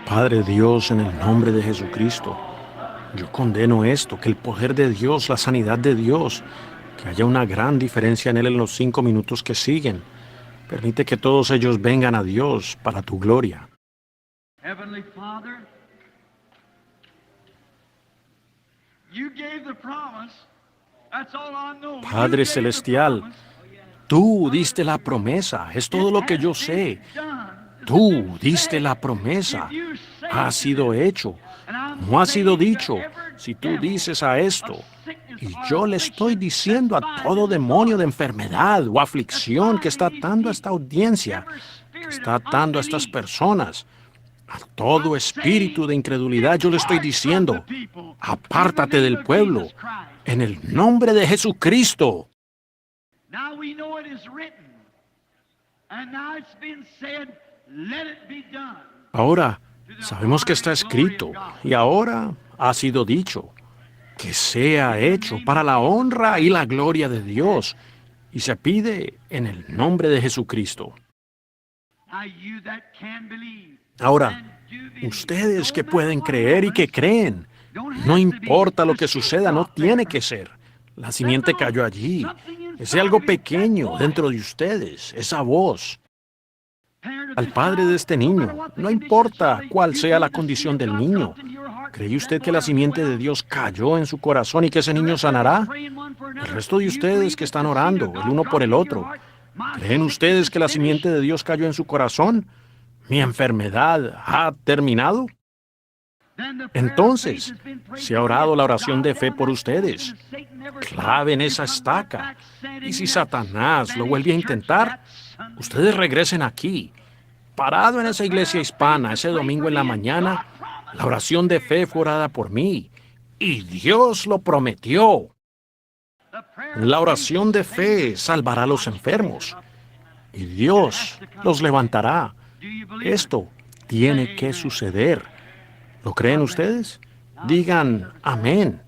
Padre Dios, en el nombre de Jesucristo, yo condeno esto, que el poder de Dios, la sanidad de Dios, que haya una gran diferencia en él en los 5 minutos que siguen. Permite que todos ellos vengan a Dios para tu gloria. Heavenly Father, you gave the promise. That's all I know. Padre Celestial, tú diste la promesa, es todo lo que yo sé. Tú diste la promesa, ha sido hecho, no ha sido dicho. Si tú dices a esto, y yo le estoy diciendo a todo demonio de enfermedad o aflicción que está atando a esta audiencia, que está atando a estas personas, a todo espíritu de incredulidad, yo le estoy diciendo, apártate del pueblo, en el nombre de Jesucristo. Now we know it is written, and now it's been said, let it be done. Ahora sabemos que está escrito y ahora ha sido dicho, que sea hecho para la honra y la gloria de Dios, y se pide en el nombre de Jesucristo. Now you that can believe, Ahora, ustedes que pueden creer y que creen, no importa lo que suceda, no tiene que ser. La simiente cayó allí. Es algo pequeño dentro de ustedes, esa voz. Al padre de este niño, no importa cuál sea la condición del niño. ¿Cree usted que la simiente de Dios cayó en su corazón y que ese niño sanará? El resto de ustedes que están orando, el uno por el otro, ¿creen ustedes que la simiente de Dios cayó en su corazón? ¿Mi enfermedad ha terminado? Entonces, se ha orado la oración de fe por ustedes. Claven esa estaca. Y si Satanás lo vuelve a intentar, ustedes regresen aquí. Parado en esa iglesia hispana ese domingo en la mañana, la oración de fe fue orada por mí. Y Dios lo prometió. La oración de fe salvará a los enfermos. Y Dios los levantará. Esto tiene que suceder. ¿Lo creen ustedes? Digan amén.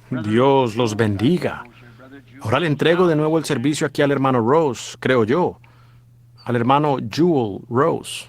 Dios los bendiga. Ahora le entrego de nuevo el servicio aquí al hermano Rose, creo yo. Al hermano Jewel Rose.